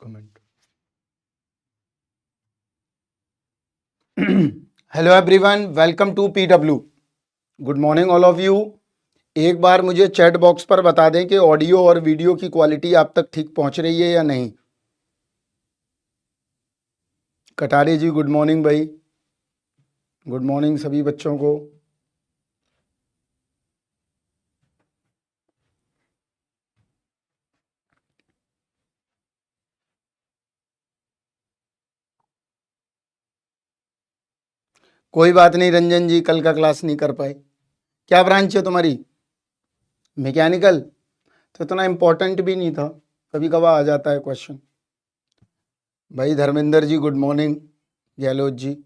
Comment. Hello everyone, welcome to PW. Good morning all of you. एक बार मुझे chat box पर बता दें कि ऑडियो और वीडियो की क्वालिटी आप तक ठीक पहुंच रही है या नहीं। कटारे जी गुड मॉर्निंग भाई, गुड मॉर्निंग सभी बच्चों को। कोई बात नहीं रंजन जी, कल का क्लास नहीं कर पाए। क्या ब्रांच है तुम्हारी? मैकेनिकल। तो इतना इम्पोर्टेंट भी नहीं था, कभी कभार आ जाता है क्वेश्चन। भाई Dharmendra ji good morning, Gehlot ji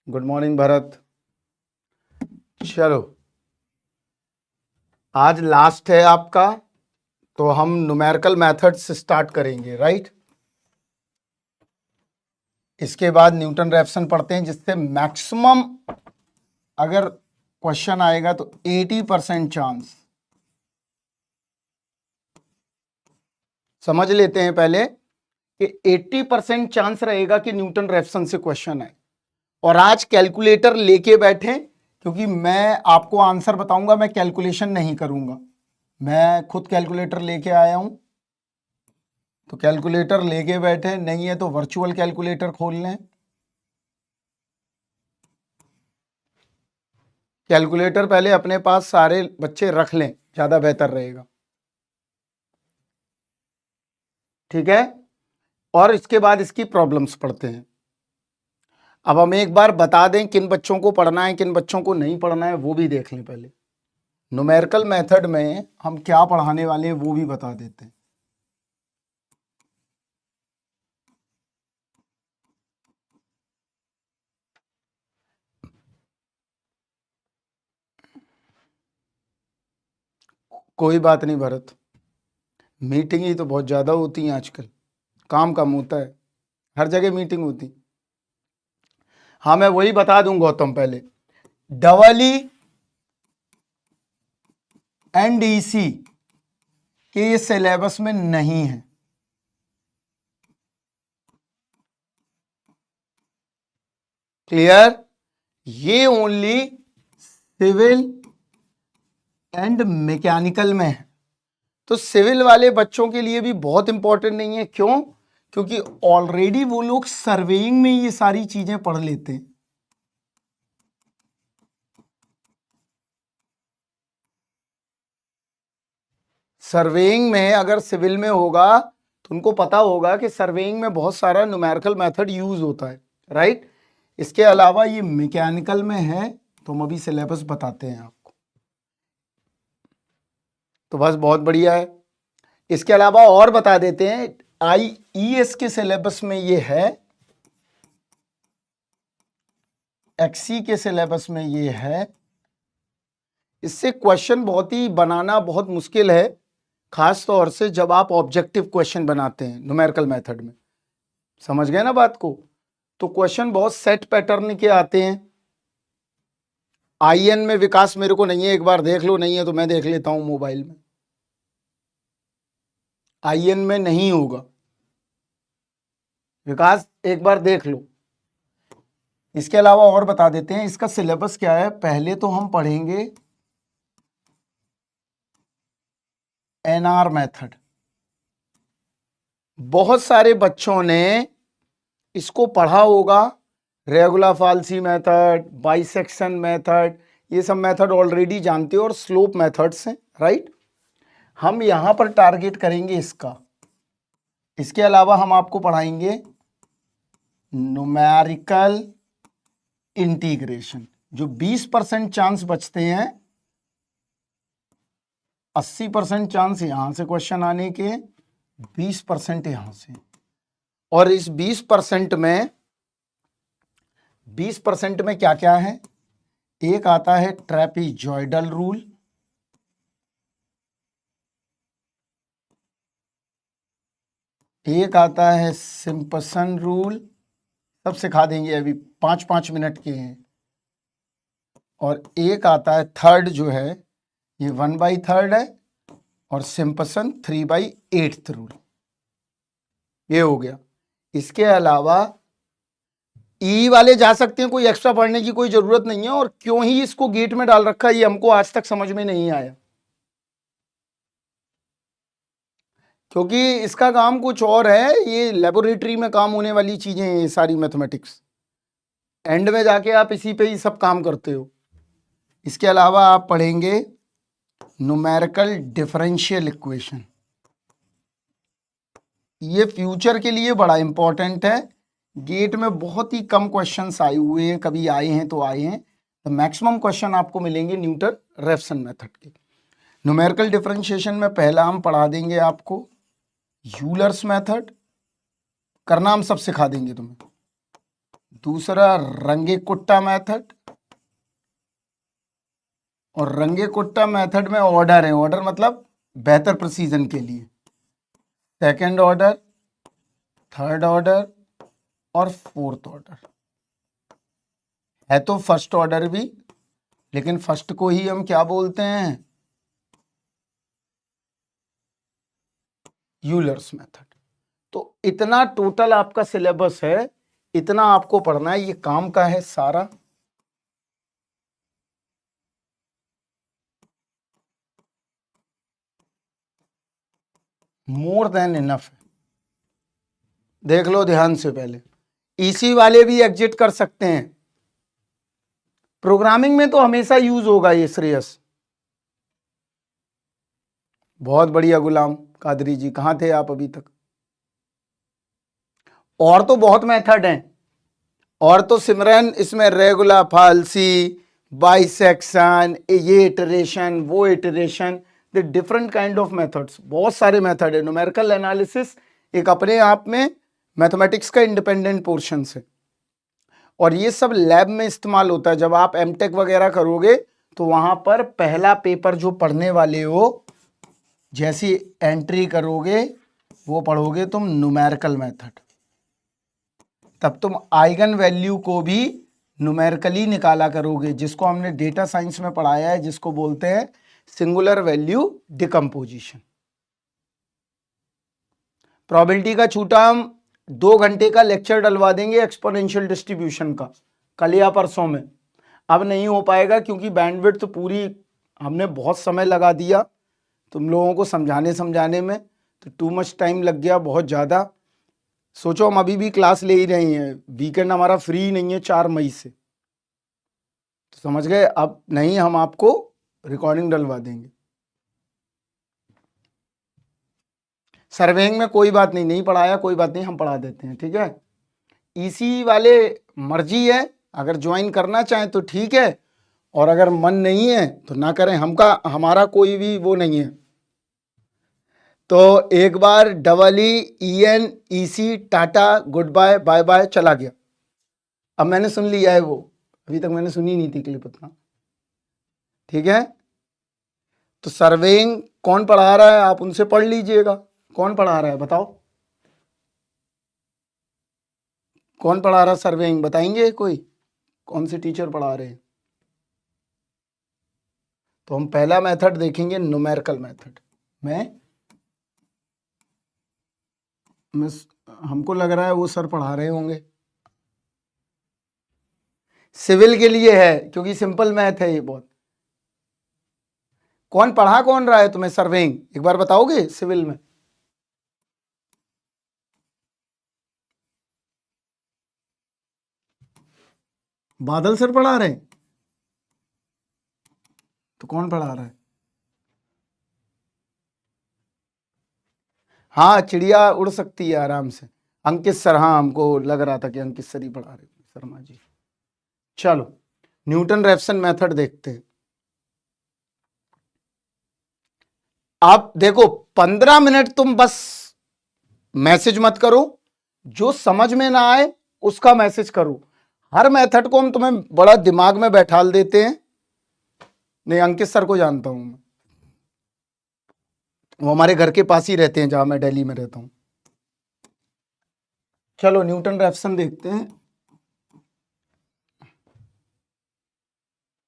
good morning, Bharat. चलो आज लास्ट है आपका, तो हम न्यूमेरिकल मेथड से स्टार्ट करेंगे, राइट। इसके बाद न्यूटन रैप्सन पढ़ते हैं, जिससे मैक्सिमम अगर क्वेश्चन आएगा तो 80% चांस। समझ लेते हैं पहले कि 80% चांस रहेगा कि न्यूटन रैप्सन से क्वेश्चन आए। और आज कैलकुलेटर लेके बैठे, क्योंकि मैं आपको आंसर बताऊंगा, मैं कैलकुलेशन नहीं करूंगा। मैं खुद कैलकुलेटर लेके आया हूं, तो कैलकुलेटर लेके बैठे, नहीं है तो वर्चुअल कैलकुलेटर खोल लें। कैलकुलेटर पहले अपने पास सारे बच्चे रख लें, ज्यादा बेहतर रहेगा, ठीक है। और इसके बाद इसकी प्रॉब्लम्स पढ़ते हैं। अब हम एक बार बता दें किन बच्चों को पढ़ना है, किन बच्चों को नहीं पढ़ना है, वो भी देख लें पहले। न्यूमेरिकल मेथड में हम क्या पढ़ाने वाले हैं वो भी बता देते हैं। कोई बात नहीं भरत, मीटिंग ही तो बहुत ज्यादा होती है आजकल, काम कम होता है, हर जगह मीटिंग होती। हाँ मैं वही बता दूं गौतम, पहले डबल ई एनडीसी के ये सिलेबस में नहीं है। क्लियर? ये ओनली सिविल एंड मैकेनिकल में है। तो सिविल वाले बच्चों के लिए भी बहुत इंपॉर्टेंट नहीं है। क्यों? क्योंकि ऑलरेडी वो लोग सर्वेइंग में ये सारी चीजें पढ़ लेते हैं। सर्वेइंग में अगर सिविल में होगा तो उनको पता होगा कि सर्वेइंग में बहुत सारा न्यूमेरिकल मेथड यूज होता है, राइट। इसके अलावा ये मैकेनिकल में है, तो हम अभी सिलेबस बताते हैं आपको। तो बस बहुत बढ़िया है। इसके अलावा और बता देते हैं, IES के सिलेबस में ये है, XC के सिलेबस में ये है। इससे क्वेश्चन बहुत ही बनाना बहुत मुश्किल है, खास तौर से जब आप ऑब्जेक्टिव क्वेश्चन बनाते हैं न्यूमेरिकल मेथड में। समझ गए ना बात को? तो क्वेश्चन बहुत सेट पैटर्न के आते हैं। IN में विकास मेरे को नहीं है, एक बार देख लो, नहीं है तो मैं देख लेता हूं मोबाइल में। IN में नहीं होगा विकास, एक बार देख लो। इसके अलावा और बता देते हैं इसका सिलेबस क्या है। पहले तो हम पढ़ेंगे NR मेथड। बहुत सारे बच्चों ने इसको पढ़ा होगा, रेगुलर फाल्सी मेथड, बाइसेक्शन मेथड, ये सब मेथड ऑलरेडी जानते हो, और स्लोप मेथड्स हैं, राइट। हम यहां पर टारगेट करेंगे इसका। इसके अलावा हम आपको पढ़ाएंगे न्यूमेरिकल इंटीग्रेशन। जो 20% चांस बचते हैं, 80% चांस यहां से क्वेश्चन आने के, 20% यहां से। और इस 20% में क्या क्या है? एक आता है ट्रेपीजॉइडल रूल, एक आता है सिंपसन रूल, सब सिखा देंगे, अभी 5-5 मिनट के हैं। और एक आता है थर्ड, जो है ये 1/3 है, और सिंपसन 3/8 रूल। ये हो गया। इसके अलावा ई वाले जा सकते हैं, कोई एक्स्ट्रा पढ़ने की कोई जरूरत नहीं है। और क्यों ही इसको गेट में डाल रखा है ये हमको आज तक समझ में नहीं आया, क्योंकि इसका काम कुछ और है। ये लेबोरेटरी में काम होने वाली चीजें हैं ये सारी मैथमेटिक्स, एंड में जाके आप इसी पे ही सब काम करते हो। इसके अलावा आप पढ़ेंगे न्यूमेरिकल डिफरेंशियल इक्वेशन। ये फ्यूचर के लिए बड़ा इंपॉर्टेंट है। गेट में बहुत ही कम क्वेश्चंस आए हुए हैं, कभी आए हैं तो आए हैं, तो मैक्सिमम क्वेश्चन आपको मिलेंगे न्यूटन रेफसन मेथड के। न्यूमेरिकल डिफरेंशिएशन में पहला हम पढ़ा देंगे आपको यूलर्स मेथड, करना हम सब सिखा देंगे तुम्हें। दूसरा रंगे कुट्टा मेथड, और रंगे कुट्टा मेथड में ऑर्डर है, ऑर्डर मतलब बेहतर प्रिसीजन के लिए सेकंड ऑर्डर, थर्ड ऑर्डर और फोर्थ ऑर्डर है। तो फर्स्ट ऑर्डर भी, लेकिन फर्स्ट को ही हम क्या बोलते हैं, यूलर्स मेथड। तो इतना टोटल आपका सिलेबस है, इतना आपको पढ़ना है, ये काम का है सारा। मोर देन इनफ है, देख लो ध्यान से। पहले इसी वाले भी एग्जिट कर सकते हैं, प्रोग्रामिंग में तो हमेशा यूज होगा ये श्रेयस। बहुत बढ़िया गुलाम कादरी जी, कहां थे आप अभी तक? और तो बहुत मेथड हैं, और तो सिमरन इसमें रेगुलर फाल्सी, बाइसेक्शन, ये इटरेशन, वो iteration, the different kind of methods, बहुत सारे मेथड है। न्यूमेरिकल एनालिसिस एक अपने आप में मैथमेटिक्स का इंडिपेंडेंट पोर्शन है, और ये सब लैब में इस्तेमाल होता है। जब आप एमटेक वगैरह करोगे तो वहां पर पहला पेपर जो पढ़ने वाले हो, जैसी एंट्री करोगे वो पढ़ोगे तुम न्यूमेरिकल मेथड, तब तुम आइगन वैल्यू को भी न्यूमेरिकली निकाला करोगे, जिसको हमने डेटा साइंस में पढ़ाया है, जिसको बोलते हैं सिंगुलर वैल्यू डिकम्पोजिशन। प्रोबेबिलिटी का छूटा हम 2 घंटे का लेक्चर डलवा देंगे एक्सपोनेंशियल डिस्ट्रीब्यूशन का, कल या परसों में। अब नहीं हो पाएगा क्योंकि बैंडविड्थ तो पूरी हमने बहुत समय लगा दिया तुम लोगों को समझाने में, तो टू मच टाइम लग गया, बहुत ज़्यादा। सोचो हम अभी भी क्लास ले ही रहे हैं, वीकेंड हमारा फ्री नहीं है 4 मई से, तो समझ गए। अब नहीं, हम आपको रिकॉर्डिंग डलवा देंगे। सर्वेइंग में कोई बात नहीं, नहीं पढ़ाया कोई बात नहीं, हम पढ़ा देते हैं, ठीक है। इसी वाले मर्जी है, अगर ज्वाइन करना चाहें तो ठीक है, और अगर मन नहीं है तो ना करें, हमारा कोई भी वो नहीं है। तो एक बार EENEC tata goodbye bye bye चला गया। अब मैंने सुन लिया है, वो अभी तक मैंने सुनी नहीं थी क्लिप उतना, ठीक है। तो सर्वेइंग कौन पढ़ा रहा है आप उनसे पढ़ लीजिएगा। कौन पढ़ा रहा है बताओ, कौन पढ़ा रहा है सर्वेइंग, बताएंगे कोई, कौन से टीचर पढ़ा रहे हैं? तो हम पहला मेथड देखेंगे न्यूमेरिकल मेथड में। हमको लग रहा है वो सर पढ़ा रहे होंगे, सिविल के लिए है क्योंकि सिंपल मैथ है ये बहुत। कौन पढ़ा कौन रहा है तुम्हें सर्वेइंग, एक बार बताओगे सिविल में? बादल सर पढ़ा रहे हैं, तो कौन पढ़ा रहा है? हाँ, चिड़िया उड़ सकती है आराम से, अंकित सर। हाँ, हमको लग रहा था कि अंकित सर ही पढ़ा रहे हैं, शर्मा जी। चलो न्यूटन रेफसन मेथड देखते हैं। आप देखो 15 मिनट तुम बस मैसेज मत करो, जो समझ में ना आए उसका मैसेज करो। हर मेथड को हम तुम्हें बड़ा दिमाग में बैठाल देते हैं। नहीं, अंकित सर को जानता हूं मैं, वो हमारे घर के पास ही रहते हैं जहां मैं दिल्ली में रहता हूं। चलो न्यूटन रेफसन देखते हैं।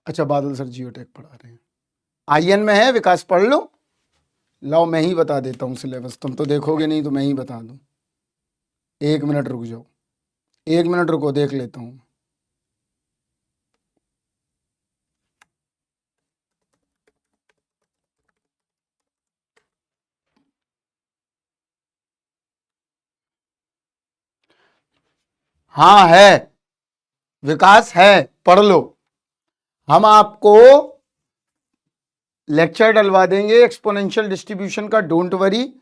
अच्छा, बादल सर जियोटेक पढ़ा रहे हैं, आईएन में है, विकास पढ़ लो। लाओ मैं ही बता देता हूं सिलेबस, तुम तो देखोगे नहीं तो मैं ही बता दूं। एक मिनट रुक जाओ, एक मिनट रुको, देख लेता हूं। हाँ है, विकास है, पढ़ लो। हम आपको लेक्चर डलवा देंगे एक्सपोनेंशियल डिस्ट्रीब्यूशन का, डोंट वरी।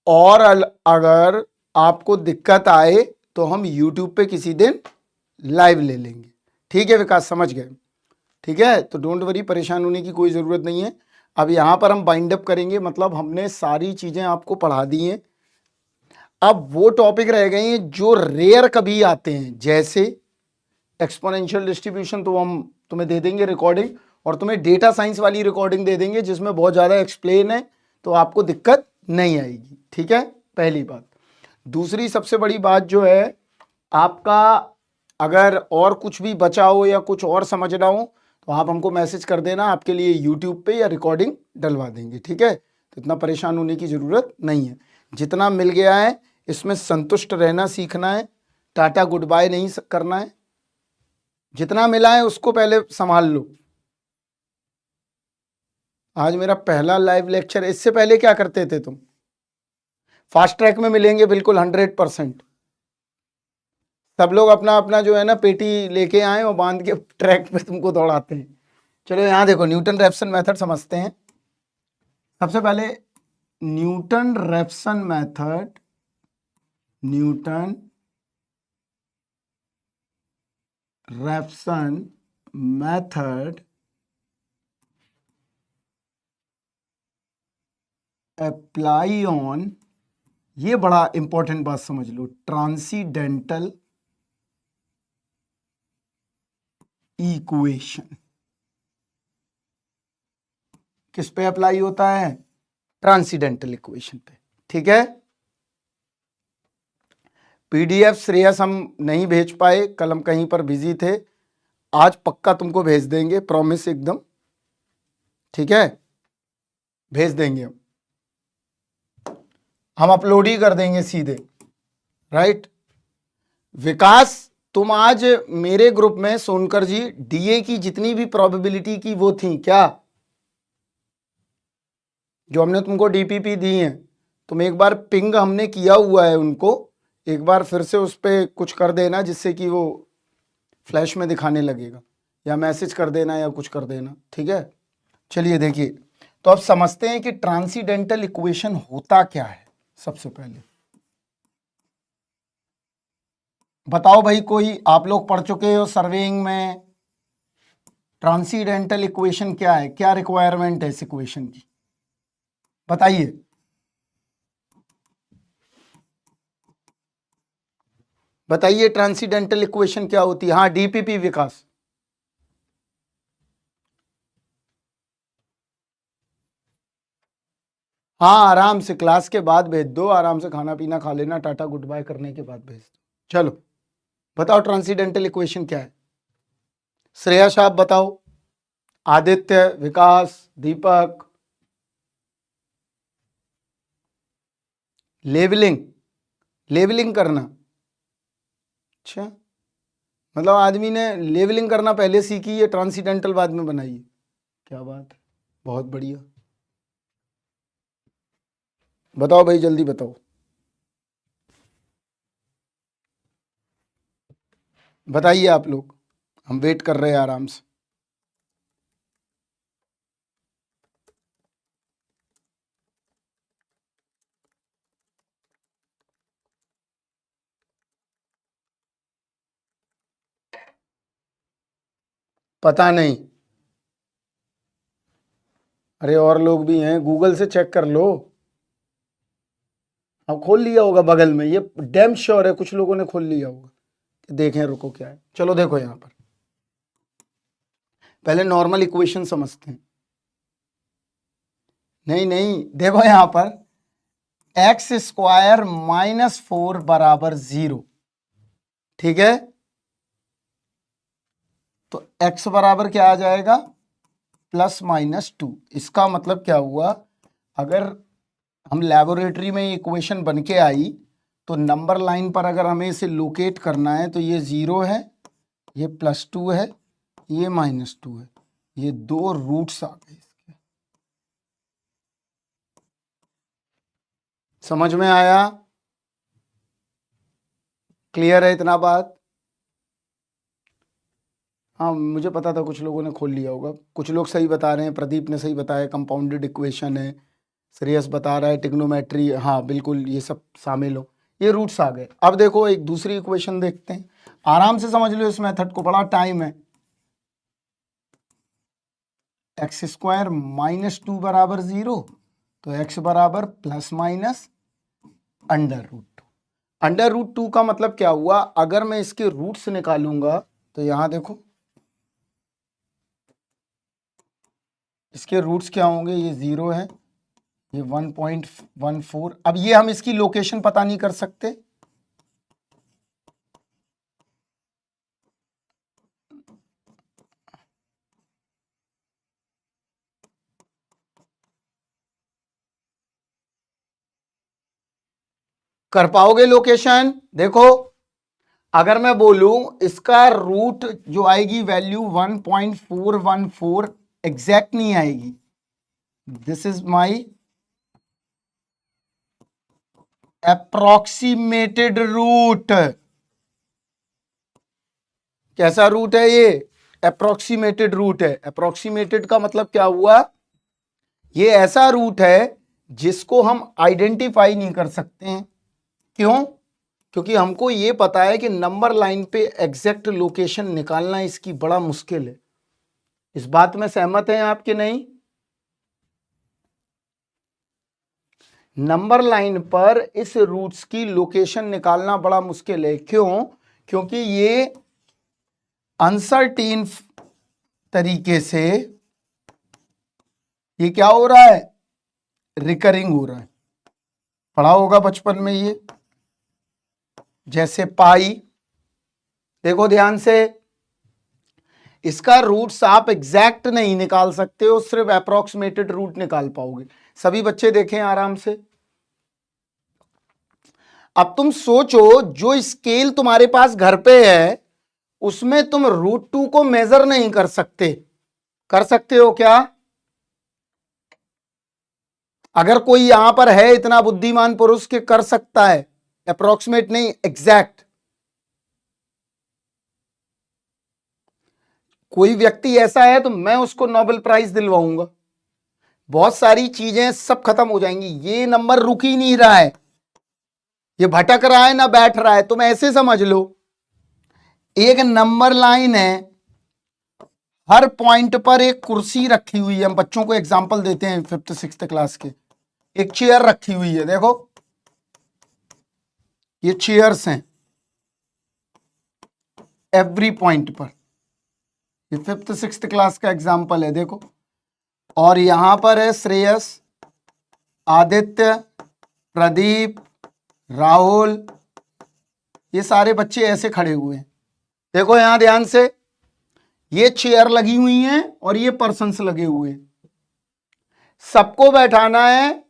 और अगर आपको दिक्कत आए तो हम YouTube पे किसी दिन लाइव ले लेंगे। ठीक है विकास, समझ गए? ठीक है, तो डोंट वरी, परेशान होने की कोई ज़रूरत नहीं है। अब यहाँ पर हम बाइंड अप करेंगे, मतलब हमने सारी चीज़ें आपको पढ़ा दी हैं। अब वो टॉपिक रह गए हैं जो रेयर कभी आते हैं, जैसे एक्सपोनेंशियल डिस्ट्रीब्यूशन, तो हम तुम्हें दे देंगे रिकॉर्डिंग, और तुम्हें डेटा साइंस वाली रिकॉर्डिंग दे देंगे जिसमें बहुत ज़्यादा एक्सप्लेन है, तो आपको दिक्कत नहीं आएगी। ठीक है, पहली बात। दूसरी सबसे बड़ी बात जो है, आपका अगर और कुछ भी बचा हो या कुछ और समझना हो तो आप हमको मैसेज कर देना, आपके लिए यूट्यूब पे या रिकॉर्डिंग डलवा देंगे। ठीक है, तो इतना परेशान होने की ज़रूरत नहीं है। जितना मिल गया है इसमें संतुष्ट रहना सीखना है, टाटा गुड बाय नहीं करना है। जितना मिला है उसको पहले संभाल लो। आज मेरा पहला लाइव लेक्चर, इससे पहले क्या करते थे तुम? फास्ट ट्रैक में मिलेंगे बिल्कुल 100%। सब लोग अपना अपना जो है ना पेटी लेके आए और बांध के ट्रैक पे तुमको दौड़ाते हैं। चलो यहाँ देखो, न्यूटन रेफसन मेथड समझते हैं। सबसे पहले Newton Raphson method, Newton Raphson method apply on, ये बड़ा इंपॉर्टेंट बात समझ लो, ट्रांसीडेंटल इक्वेशन। किस पे अप्लाई होता है? ट्रांसीडेंटल इक्वेशन पे। ठीक है, पीडीएफ श्रेयस हम नहीं भेज पाए, कल हम कहीं पर बिजी थे, आज पक्का तुमको भेज देंगे, प्रॉमिस एकदम। ठीक है, भेज देंगे हम अपलोड ही कर देंगे सीधे। राइट विकास, तुम आज मेरे ग्रुप में, सोनकर जी, डीए की जितनी भी प्रोबेबिलिटी की वो थी क्या, जो हमने तुमको डीपीपी दी है, तुम एक बार पिंग हमने किया हुआ है उनको, एक बार फिर से उस पर कुछ कर देना जिससे कि वो फ्लैश में दिखाने लगेगा, या मैसेज कर देना या कुछ कर देना। ठीक है, चलिए देखिए, तो अब समझते हैं कि ट्रांसीडेंटल इक्वेशन होता क्या है। सबसे पहले बताओ भाई, कोई आप लोग पढ़ चुके हो सर्वेइंग में, ट्रांसीडेंटल इक्वेशन क्या है, क्या रिक्वायरमेंट है इस इक्वेशन की, बताइए। बताइए ट्रांसीडेंटल इक्वेशन क्या होती है? हाँ डीपीपी विकास। हाँ आराम से क्लास के बाद भेज दो, आराम से खाना पीना खा लेना, टाटा गुड बाय करने के बाद भेज दो। चलो बताओ ट्रांसीडेंटल इक्वेशन क्या है? श्रेयस आप बताओ, आदित्य, विकास, दीपक। लेबलिंग, लेबलिंग करना, अच्छा, मतलब आदमी ने लेबलिंग करना पहले सीखी है, ट्रांसीडेंटल बाद में बनाई है। क्या बात है, बहुत बढ़िया। बताओ भाई जल्दी बताओ, बताइए आप लोग, हम वेट कर रहे हैं आराम से। पता नहीं, अरे और लोग भी हैं, गूगल से चेक कर लो। अब खोल लिया होगा बगल में, ये डैम श्योर है कुछ लोगों ने खोल लिया होगा। देखें, रुको क्या है, चलो देखो यहां पर पहले नॉर्मल इक्वेशन समझते हैं। नहीं नहीं, देखो यहां पर एक्स स्क्वायर माइनस 4 बराबर 0। ठीक है, तो x बराबर क्या आ जाएगा? +-2। इसका मतलब क्या हुआ, अगर हम लेबोरेटरी में इक्वेशन बन के आई, तो नंबर लाइन पर अगर हमें इसे लोकेट करना है तो ये 0 है, ये +2 है, ये -2 है, ये दो रूट्स आ गए इसके। समझ में आया? क्लियर है इतना बात? हाँ, मुझे पता था कुछ लोगों ने खोल लिया होगा। कुछ लोग सही बता रहे हैं, प्रदीप ने सही बताया, कंपाउंडेड इक्वेशन है, श्रेयस बता रहा है टिग्नोमेट्री, हाँ बिल्कुल ये सब शामिल हो, ये रूट्स आ गए। अब देखो एक दूसरी इक्वेशन देखते हैं, आराम से समझ लो इस मेथड को, बड़ा टाइम है। x² -2 बराबर 0, तो x बराबर ± √2। √2 का मतलब क्या हुआ, अगर मैं इसके रूट्स निकालूंगा तो यहां देखो इसके रूट्स क्या होंगे, ये 0 है, ये 1.14। अब ये हम इसकी लोकेशन पता नहीं कर सकते, कर पाओगे लोकेशन? देखो अगर मैं बोलूं इसका रूट जो आएगी वैल्यू 1.414 एग्जैक्ट नहीं आएगी, this is my approximated root. कैसा रूट है ये? अप्रोक्सीमेटेड रूट है। अप्रोक्सीमेटेड का मतलब क्या हुआ, ये ऐसा रूट है जिसको हम आइडेंटिफाई नहीं कर सकते हैं। क्यों? क्योंकि हमको ये पता है कि नंबर लाइन पे एग्जैक्ट लोकेशन निकालना इसकी बड़ा मुश्किल है। इस बात में सहमत हैं आप कि नहीं? नंबर लाइन पर इस रूट्स की लोकेशन निकालना बड़ा मुश्किल है। क्यों? क्योंकि ये अनसर्टेन तरीके से ये क्या हो रहा है, रिकरिंग हो रहा है। पढ़ा होगा बचपन में ये, जैसे पाई। देखो ध्यान से, इसका रूट्स आप एग्जैक्ट नहीं निकाल सकते हो, सिर्फ अप्रोक्सीमेटेड रूट निकाल पाओगे। सभी बच्चे देखें आराम से। अब तुम सोचो, जो स्केल तुम्हारे पास घर पे है उसमें तुम √2 को मेजर नहीं कर सकते, कर सकते हो क्या? अगर कोई यहां पर है इतना बुद्धिमान पुरुष के कर सकता है, अप्रोक्सीमेट नहीं एग्जैक्ट। कोई व्यक्ति ऐसा है तो मैं उसको नोबेल प्राइज दिलवाऊंगा। बहुत सारी चीजें सब खत्म हो जाएंगी। ये नंबर रुक ही नहीं रहा है, ये भटक रहा है ना बैठ रहा है। तुम ऐसे समझ लो, एक नंबर लाइन है, हर पॉइंट पर एक कुर्सी रखी हुई है। हम बच्चों को एग्जांपल देते हैं 5th 6th क्लास के। एक चेयर रखी हुई है, देखो ये चेयर्स हैं एवरी पॉइंट पर। ये 5th 6th क्लास का एग्जांपल है, देखो। और यहां पर है श्रेयस, आदित्य, प्रदीप, राहुल, ये सारे बच्चे ऐसे खड़े हुए हैं। देखो यहां ध्यान से, ये चेयर लगी हुई हैं और ये पर्सन्स लगे हुए हैं। सबको बैठाना है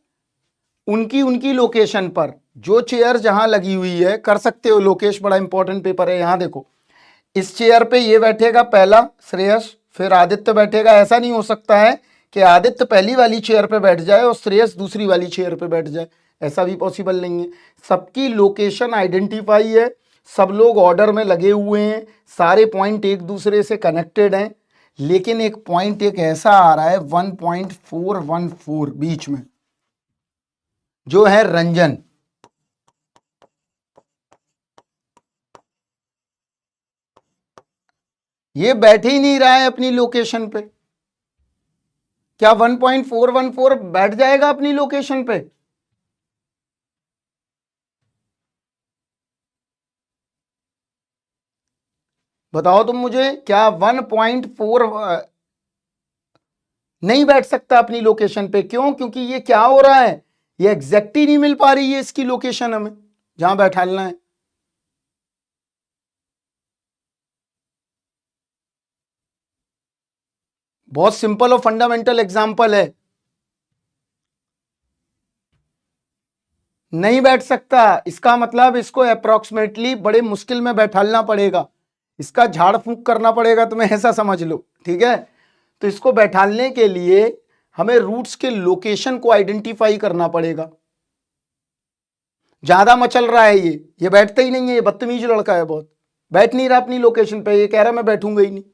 उनकी उनकी लोकेशन पर। जो चेयर जहां लगी हुई है, कर सकते हो लोकेश, बड़ा इंपॉर्टेंट पेपर है। यहां देखो, इस चेयर पे ये बैठेगा पहला श्रेयस, फिर आदित्य बैठेगा। ऐसा नहीं हो सकता है कि आदित्य पहली वाली चेयर पे बैठ जाए और श्रेयस दूसरी वाली चेयर पे बैठ जाए, ऐसा भी पॉसिबल नहीं है। सबकी लोकेशन आइडेंटिफाई है, सब लोग ऑर्डर में लगे हुए हैं, सारे पॉइंट एक दूसरे से कनेक्टेड हैं। लेकिन एक पॉइंट एक ऐसा आ रहा है 1.414 बीच में, जो है रंजन। ये बैठ ही नहीं रहा है अपनी लोकेशन पे। क्या 1.414 बैठ जाएगा अपनी लोकेशन पे? बताओ तुम मुझे, क्या 1.4 नहीं बैठ सकता अपनी लोकेशन पे? क्यों? क्योंकि ये क्या हो रहा है, ये एग्जैक्ट ही नहीं मिल पा रही है इसकी लोकेशन हमें जहां बैठाना है। बहुत सिंपल और फंडामेंटल एग्जांपल है। नहीं बैठ सकता। इसका मतलब इसको अप्रोक्सीमेटली बड़े मुश्किल में बैठालना पड़ेगा, इसका झाड़ फूंक करना पड़ेगा, तुम्हें ऐसा समझ लो, ठीक है। तो इसको बैठालने के लिए हमें रूट्स के लोकेशन को आइडेंटिफाई करना पड़ेगा। ज्यादा मचल रहा है ये बैठता ही नहीं है, ये बदतमीज लड़का है बहुत, बैठ नहीं रहा अपनी लोकेशन पे, ये कह रहा मैं बैठूंगा ही नहीं।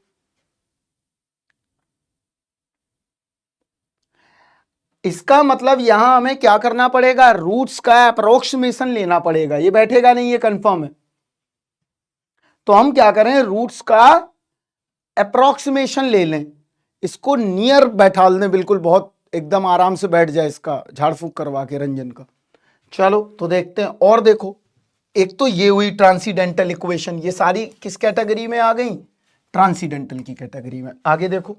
इसका मतलब यहां हमें क्या करना पड़ेगा, रूट्स का अप्रोक्सीमेशन लेना पड़ेगा, ये बैठेगा नहीं, ये कंफर्म है। तो हम क्या करें, रूट्स का अप्रोक्सीमेशन ले लें, इसको नियर बैठा दें, बिल्कुल बहुत एकदम आराम से बैठ जाए, इसका झाड़ फूक करवा के रंजन का। चलो तो देखते हैं। और देखो, एक तो ये हुई ट्रांसीडेंटल इक्वेशन, ये सारी किस कैटेगरी में आ गई, ट्रांसीडेंटल की कैटेगरी में। आगे देखो,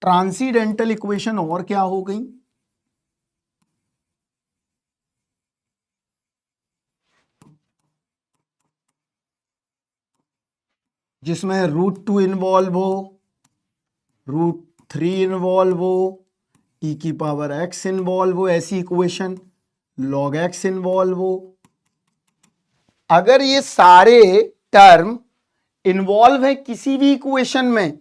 ट्रांसीडेंटल इक्वेशन और क्या हो गई, जिसमें √2 इन्वॉल्व हो, √3 इन्वॉल्व हो, e की पावर x इन्वॉल्व हो, ऐसी इक्वेशन, log x इन्वॉल्व हो। अगर ये सारे टर्म इन्वॉल्व है किसी भी इक्वेशन में,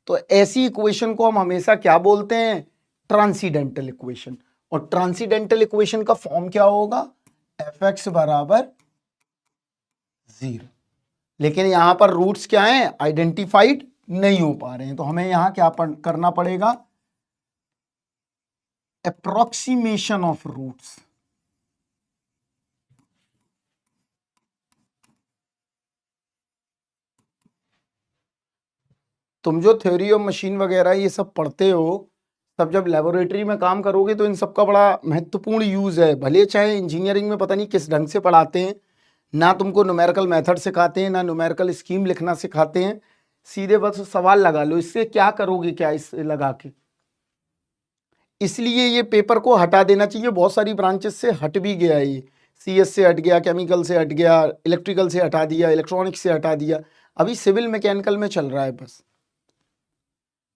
तो ऐसी इक्वेशन को हम हमेशा क्या बोलते हैं, ट्रांसीडेंटल इक्वेशन। और ट्रांसीडेंटल इक्वेशन का फॉर्म क्या होगा, f(x) बराबर 0। लेकिन यहां पर रूट्स क्या हैं, आइडेंटिफाइड नहीं हो पा रहे हैं, तो हमें यहां क्या करना पड़ेगा, अप्रोक्सीमेशन ऑफ रूट्स। तुम जो थ्योरी ऑफ मशीन वगैरह ये सब पढ़ते हो, तब जब लेबोरेटरी में काम करोगे तो इन सब का बड़ा महत्वपूर्ण यूज है। भले चाहे इंजीनियरिंग में पता नहीं किस ढंग से पढ़ाते हैं, ना तुमको न्यूमेरिकल मेथड सिखाते हैं, ना न्यूमेरिकल स्कीम लिखना सिखाते हैं, सीधे बस सवाल लगा लो, इससे क्या करोगे, क्या इससे लगा के। इसलिए ये पेपर को हटा देना चाहिए, बहुत सारी ब्रांचेस से हट भी गया है ये, CS से हट गया, केमिकल से हट गया, इलेक्ट्रिकल से हटा दिया, इलेक्ट्रॉनिक्स से हटा दिया, अभी सिविल मैकेनिकल में चल रहा है बस।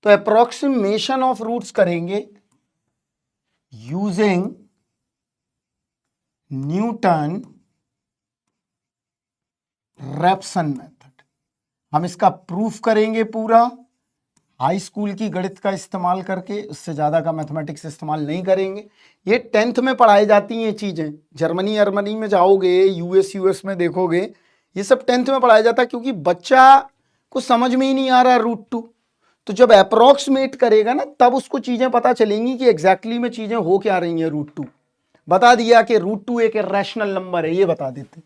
तो अप्रोक्सीमेशन ऑफ रूट्स करेंगे यूजिंग न्यूटन रैप्सन मेथड। हम इसका प्रूफ करेंगे पूरा हाई स्कूल की गणित का इस्तेमाल करके, उससे ज्यादा का मैथमेटिक्स इस्तेमाल नहीं करेंगे। ये 10th में पढ़ाई जाती हैं ये चीजें, जर्मनी में जाओगे, यूएस में देखोगे, ये सब 10th में पढ़ाया जाता है, क्योंकि बच्चा को समझ में ही नहीं आ रहा √2। तो जब अप्रोक्सीमेट करेगा ना, तब उसको चीजें पता चलेंगी कि एग्जैक्टली में चीजें हो क्या रही हैं। √2 बता दिया कि √2 एक रैशनल नंबर है, ये बता देते।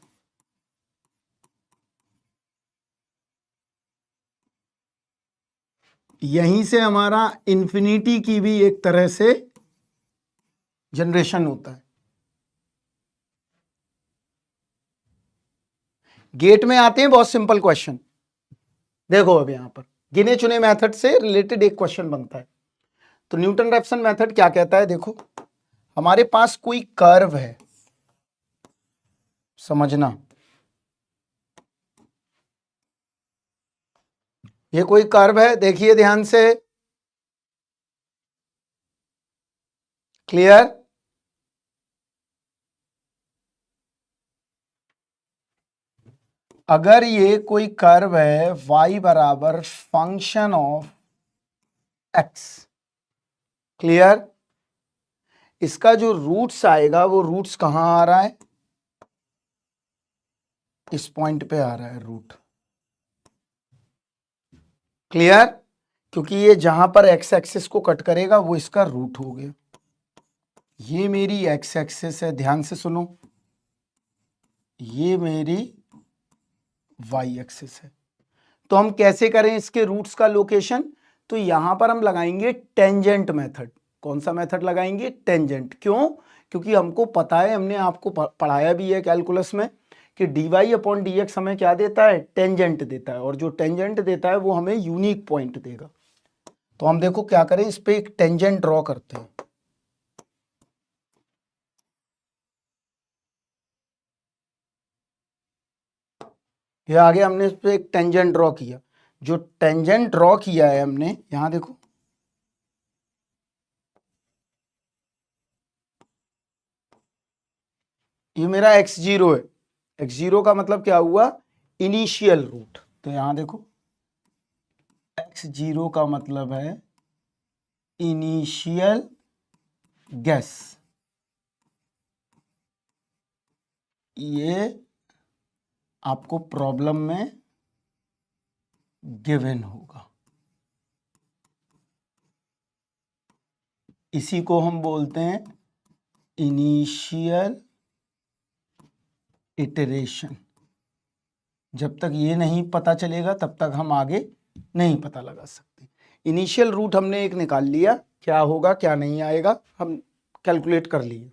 यहीं से हमारा इंफिनिटी की भी एक तरह से जनरेशन होता है। गेट में आते हैं बहुत सिंपल क्वेश्चन, देखो अब यहां पर गिने चुने मेथड से रिलेटेड एक क्वेश्चन बनता है। तो न्यूटन रैप्सन मेथड क्या कहता है, देखो हमारे पास कोई कर्व है, समझना, ये कोई कर्व है, देखिए ध्यान से, क्लियर। अगर ये कोई कर्व है y बराबर फंक्शन ऑफ x, क्लियर, इसका जो रूट्स आएगा वो रूट्स कहां आ रहा है, इस पॉइंट पे आ रहा है रूट, क्लियर, क्योंकि ये जहां पर x एक्सिस को कट करेगा वो इसका रूट हो गया। ये मेरी x एक्सिस है, ध्यान से सुनो, ये मेरी y एक्सिस है। तो हम कैसे करें इसके रूट्स का लोकेशन, तो यहां पर हम लगाएंगे टेंजेंट मेथड। कौन सा मेथड लगाएंगे, टेंजेंट। क्यों, क्योंकि हमको पता है, हमने आपको पढ़ाया भी है कैलकुलस में कि dy/dx हमें क्या देता है, टेंजेंट देता है, और जो टेंजेंट देता है वो हमें यूनिक पॉइंट देगा। तो हम देखो क्या करें, इस पे एक टेंजेंट ड्रॉ करते हैं। ये आगे हमने इस पे एक टेंजेंट ड्रॉ किया, जो टेंजेंट ड्रॉ किया है हमने, यहां देखो ये मेरा x0 है, x0 का मतलब क्या हुआ, इनिशियल रूट। तो यहां देखो x0 का मतलब है इनिशियल गैस, ये आपको प्रॉब्लम में गिवन होगा। इसी को हम बोलते हैं इनिशियल इटरेशन। जब तक ये नहीं पता चलेगा तब तक हम आगे नहीं पता लगा सकते। इनिशियल रूट हमने एक निकाल लिया, क्या होगा क्या नहीं आएगा हम कैलकुलेट कर लिए।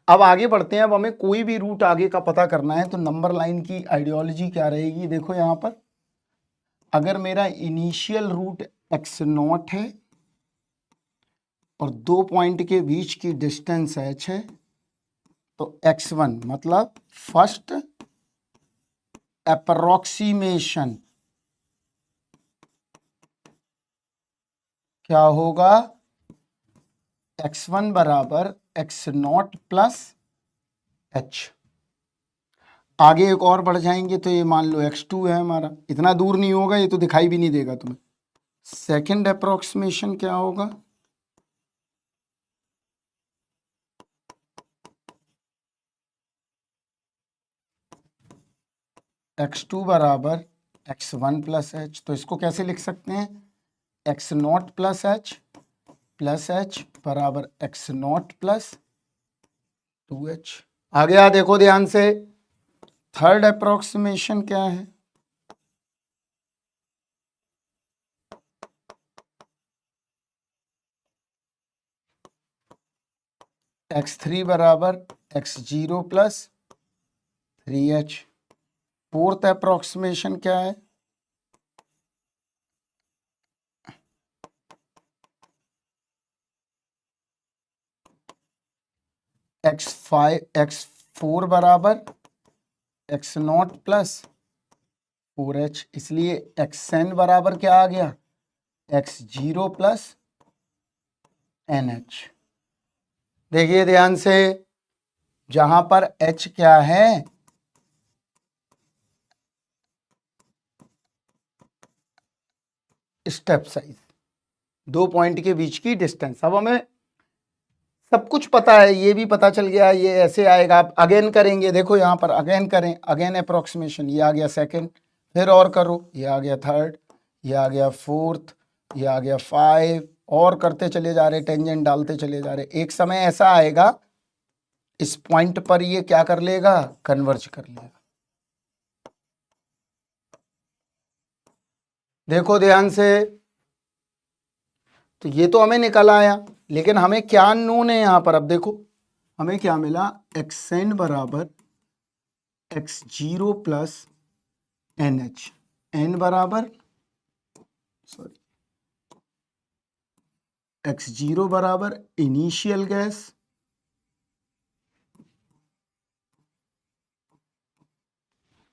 अब आगे बढ़ते हैं। अब हमें कोई भी रूट आगे का पता करना है तो नंबर लाइन की आइडियोलॉजी क्या रहेगी, देखो यहां पर अगर मेरा इनिशियल रूट x0 है और 2 पॉइंट के बीच की डिस्टेंस h है तो x1 मतलब फर्स्ट अप्रोक्सीमेशन क्या होगा, x1 बराबर x0 प्लस h। आगे एक और बढ़ जाएंगे तो ये मान लो x2 है हमारा, इतना दूर नहीं होगा, ये तो दिखाई भी नहीं देगा तुम्हें। सेकंड अप्रोक्सीमेशन क्या होगा, x2 बराबर x1 प्लस h। तो इसको कैसे लिख सकते हैं, x0 प्लस h बराबर x0 प्लस 2h। आगे आ देखो ध्यान से, थर्ड अप्रोक्सीमेशन क्या है, x3 बराबर x0 plus 3h। Fourth approximation क्या है, x4 बराबर x0 प्लस 4h। इसलिए xn बराबर क्या आ गया, x0 प्लस nh। देखिए ध्यान से, जहां पर h क्या है, स्टेप साइज, 2 पॉइंट के बीच की डिस्टेंस। अब हमें सब कुछ पता है, ये भी पता चल गया ये ऐसे आएगा। आप अगेन करेंगे, देखो यहाँ पर अगेन करें, अगेन अप्रोक्सीमेशन, ये आ गया सेकंड, फिर और करो, ये आ गया थर्ड, ये आ गया फोर्थ, ये आ गया 5, और करते चले जा रहे, टेंजेंट डालते चले जा रहे। एक समय ऐसा आएगा इस पॉइंट पर ये क्या कर लेगा, कन्वर्ज कर लेगा। देखो ध्यान से, तो ये तो हमें निकल आया, लेकिन हमें क्या अननोन है यहां पर। अब देखो हमें क्या मिला, xn बराबर x0 प्लस nh, n बराबर x0 बराबर इनिशियल गैस,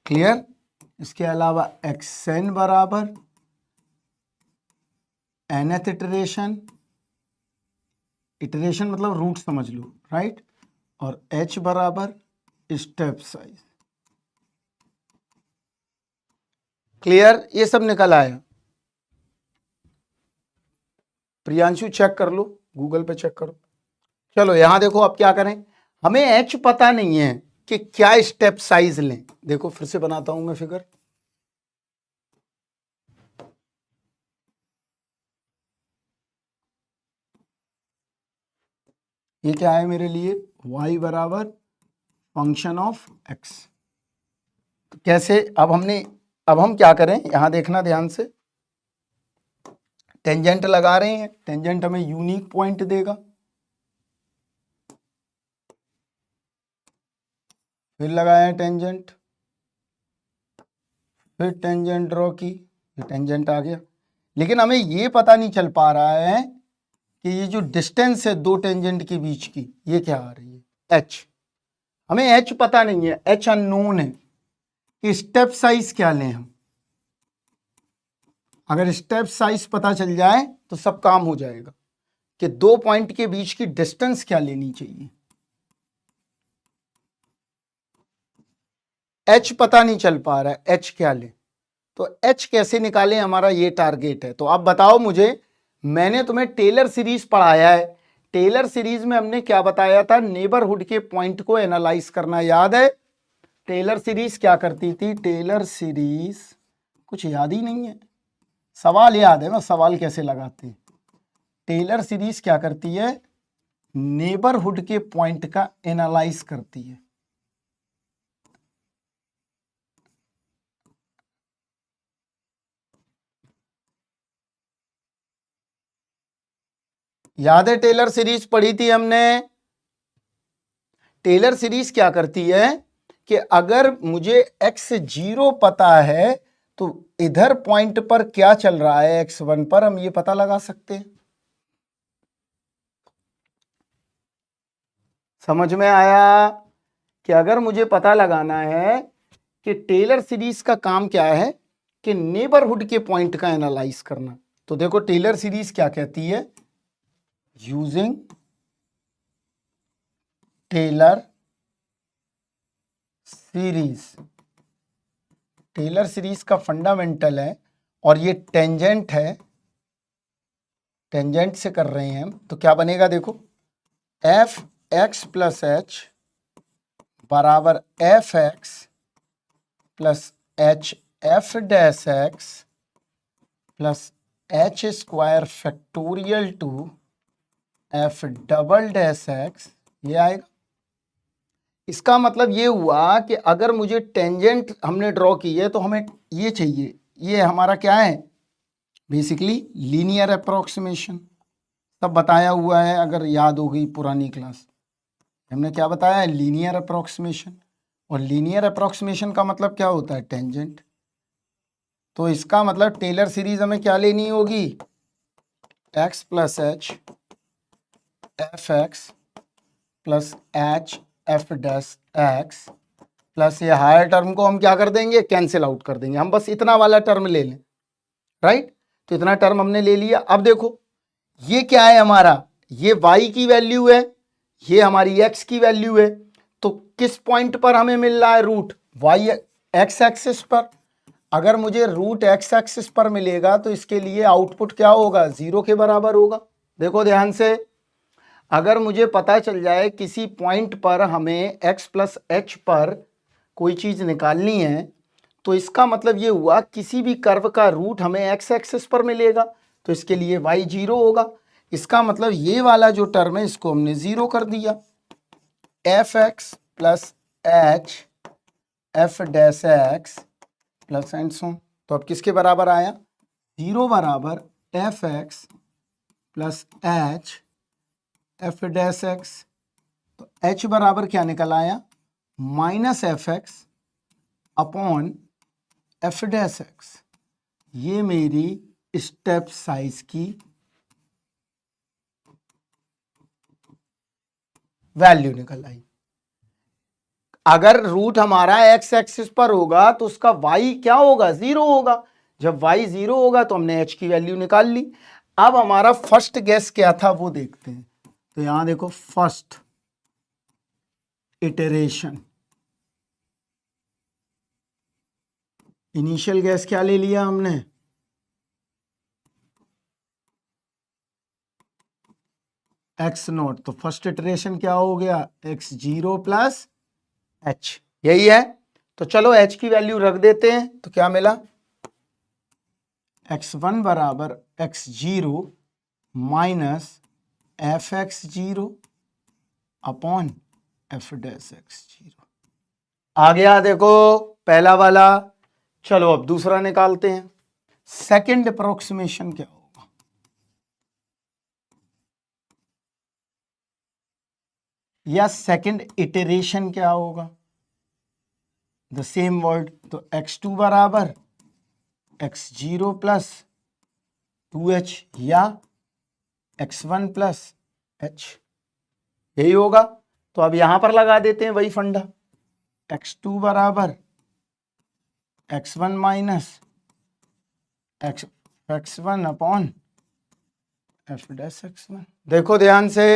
क्लियर। इसके अलावा xn बराबर nth इटरेशन, इटरेशन मतलब रूट समझ लो, राइट, और h बराबर स्टेप साइज। क्लियर, ये सब निकल आया। प्रियांशु चेक कर लो, गूगल पे चेक करो। चलो यहां देखो, अब क्या करें, हमें h पता नहीं है कि क्या स्टेप साइज लें। देखो फिर से बनाता हूं मैं फिगर, ये क्या है मेरे लिए, y बराबर फंक्शन ऑफ x। तो कैसे, अब हम क्या करें, यहां देखना ध्यान से, टेंजेंट लगा रहे हैं, टेंजेंट हमें यूनिक पॉइंट देगा, फिर लगाया टेंजेंट, फिर टेंजेंट ड्रॉ की, ये टेंजेंट आ गया। लेकिन हमें ये पता नहीं चल पा रहा है कि ये जो डिस्टेंस है दो टेंजेंट के बीच की, ये क्या आ रही है, h। हमें h पता नहीं है, h अननोन है, कि स्टेप साइज क्या लें हम। अगर स्टेप साइज पता चल जाए तो सब काम हो जाएगा, कि 2 पॉइंट के बीच की डिस्टेंस क्या लेनी चाहिए। एच पता नहीं चल पा रहा है, एच क्या ले, तो एच कैसे निकालें, हमारा ये टारगेट है। तो अब बताओ मुझे, मैंने तुम्हें टेलर सीरीज पढ़ाया है, टेलर सीरीज में हमने क्या बताया था, नेबरहुड के पॉइंट को एनालाइज करना, याद है? टेलर सीरीज क्या करती थी, टेलर सीरीज कुछ याद ही नहीं है, सवाल याद है ना, सवाल कैसे लगाते हैं। टेलर सीरीज क्या करती है, नेबरहुड के पॉइंट का एनालाइज करती है। याद है टेलर सीरीज पढ़ी थी हमने? टेलर सीरीज क्या करती है कि अगर मुझे x0 पता है तो इधर पॉइंट पर क्या चल रहा है x1 पर, हम ये पता लगा सकते हैं। समझ में आया कि अगर मुझे पता लगाना है कि टेलर सीरीज का काम क्या है कि नेबरहुड के पॉइंट का एनालाइज करना, तो देखो टेलर सीरीज क्या कहती है, using Taylor series, Taylor series का फंडामेंटल है और ये टेंजेंट है, टेंजेंट से कर रहे हैं हम, तो क्या बनेगा देखो, एफ एक्स प्लस एच बराबर F x plus H F dash x plus H square factorial two F double dash x, ये आएगा। इसका मतलब ये हुआ कि अगर मुझे टेंजेंट हमने ड्रॉ की है तो हमें ये चाहिए, ये हमारा क्या है, बेसिकली लीनियर अप्रोक्सीमेशन, सब बताया हुआ है, अगर याद हो गई पुरानी क्लास, हमने क्या बताया है, लीनियर अप्रोक्सीमेशन। और लीनियर अप्रोक्सीमेशन का मतलब क्या होता है, टेंजेंट। तो इसका मतलब टेलर सीरीज हमें क्या लेनी होगी, x plus H F x plus H F dash x plus ये हायर टर्म को हम क्या कर देंगे, कैंसिल आउट कर देंगे, हम बस इतना वाला टर्म ले लें, राइट। तो इतना टर्म हमने ले लिया। अब देखो ये क्या है हमारा, ये y की वैल्यू है, ये हमारी x की वैल्यू है, तो किस पॉइंट पर हमें मिल रहा है रूट, y x एक्सिस पर। अगर मुझे रूट x एक्सिस पर मिलेगा तो इसके लिए आउटपुट क्या होगा, 0 के बराबर होगा। देखो ध्यान से, अगर मुझे पता चल जाए किसी पॉइंट पर हमें x प्लस एच पर कोई चीज निकालनी है, तो इसका मतलब ये हुआ किसी भी कर्व का रूट हमें x एक्सिस पर मिलेगा, तो इसके लिए y 0 होगा। इसका मतलब ये वाला जो टर्म है इसको हमने 0 कर दिया, F x plus H F dash x plus and so. तो अब किसके बराबर आया, 0 बराबर F x plus H F dash x. तो h बराबर क्या निकल आया, minus f x upon f dash x. ये मेरी स्टेप साइज की वैल्यू निकल आई। अगर रूट हमारा एक्स एक्सिस पर होगा तो उसका y क्या होगा, 0 होगा। जब y 0 होगा तो हमने h की वैल्यू निकाल ली। अब हमारा फर्स्ट गेस क्या था वो देखते हैं। तो यहां देखो फर्स्ट इटरेशन, इनिशियल गेस क्या ले लिया हमने, एक्स नॉट। तो फर्स्ट इटरेशन क्या हो गया, x0 प्लस एच, यही है। तो चलो h की वैल्यू रख देते हैं, तो क्या मिला, x1 बराबर x0 minus f x 0 upon f dash x 0। आ गया देखो पहला वाला। चलो अब दूसरा निकालते हैं। सेकंड अप्रोक्सीमेशन क्या होगा, या सेकंड इटरेशन क्या होगा, द सेम वर्ड। तो x2 बराबर x0 प्लस 2h या x1 प्लस h, यही होगा। तो अब यहां पर लगा देते हैं वही फंडा, x2 बराबर x1 minus x1 upon f dash x1। देखो ध्यान से,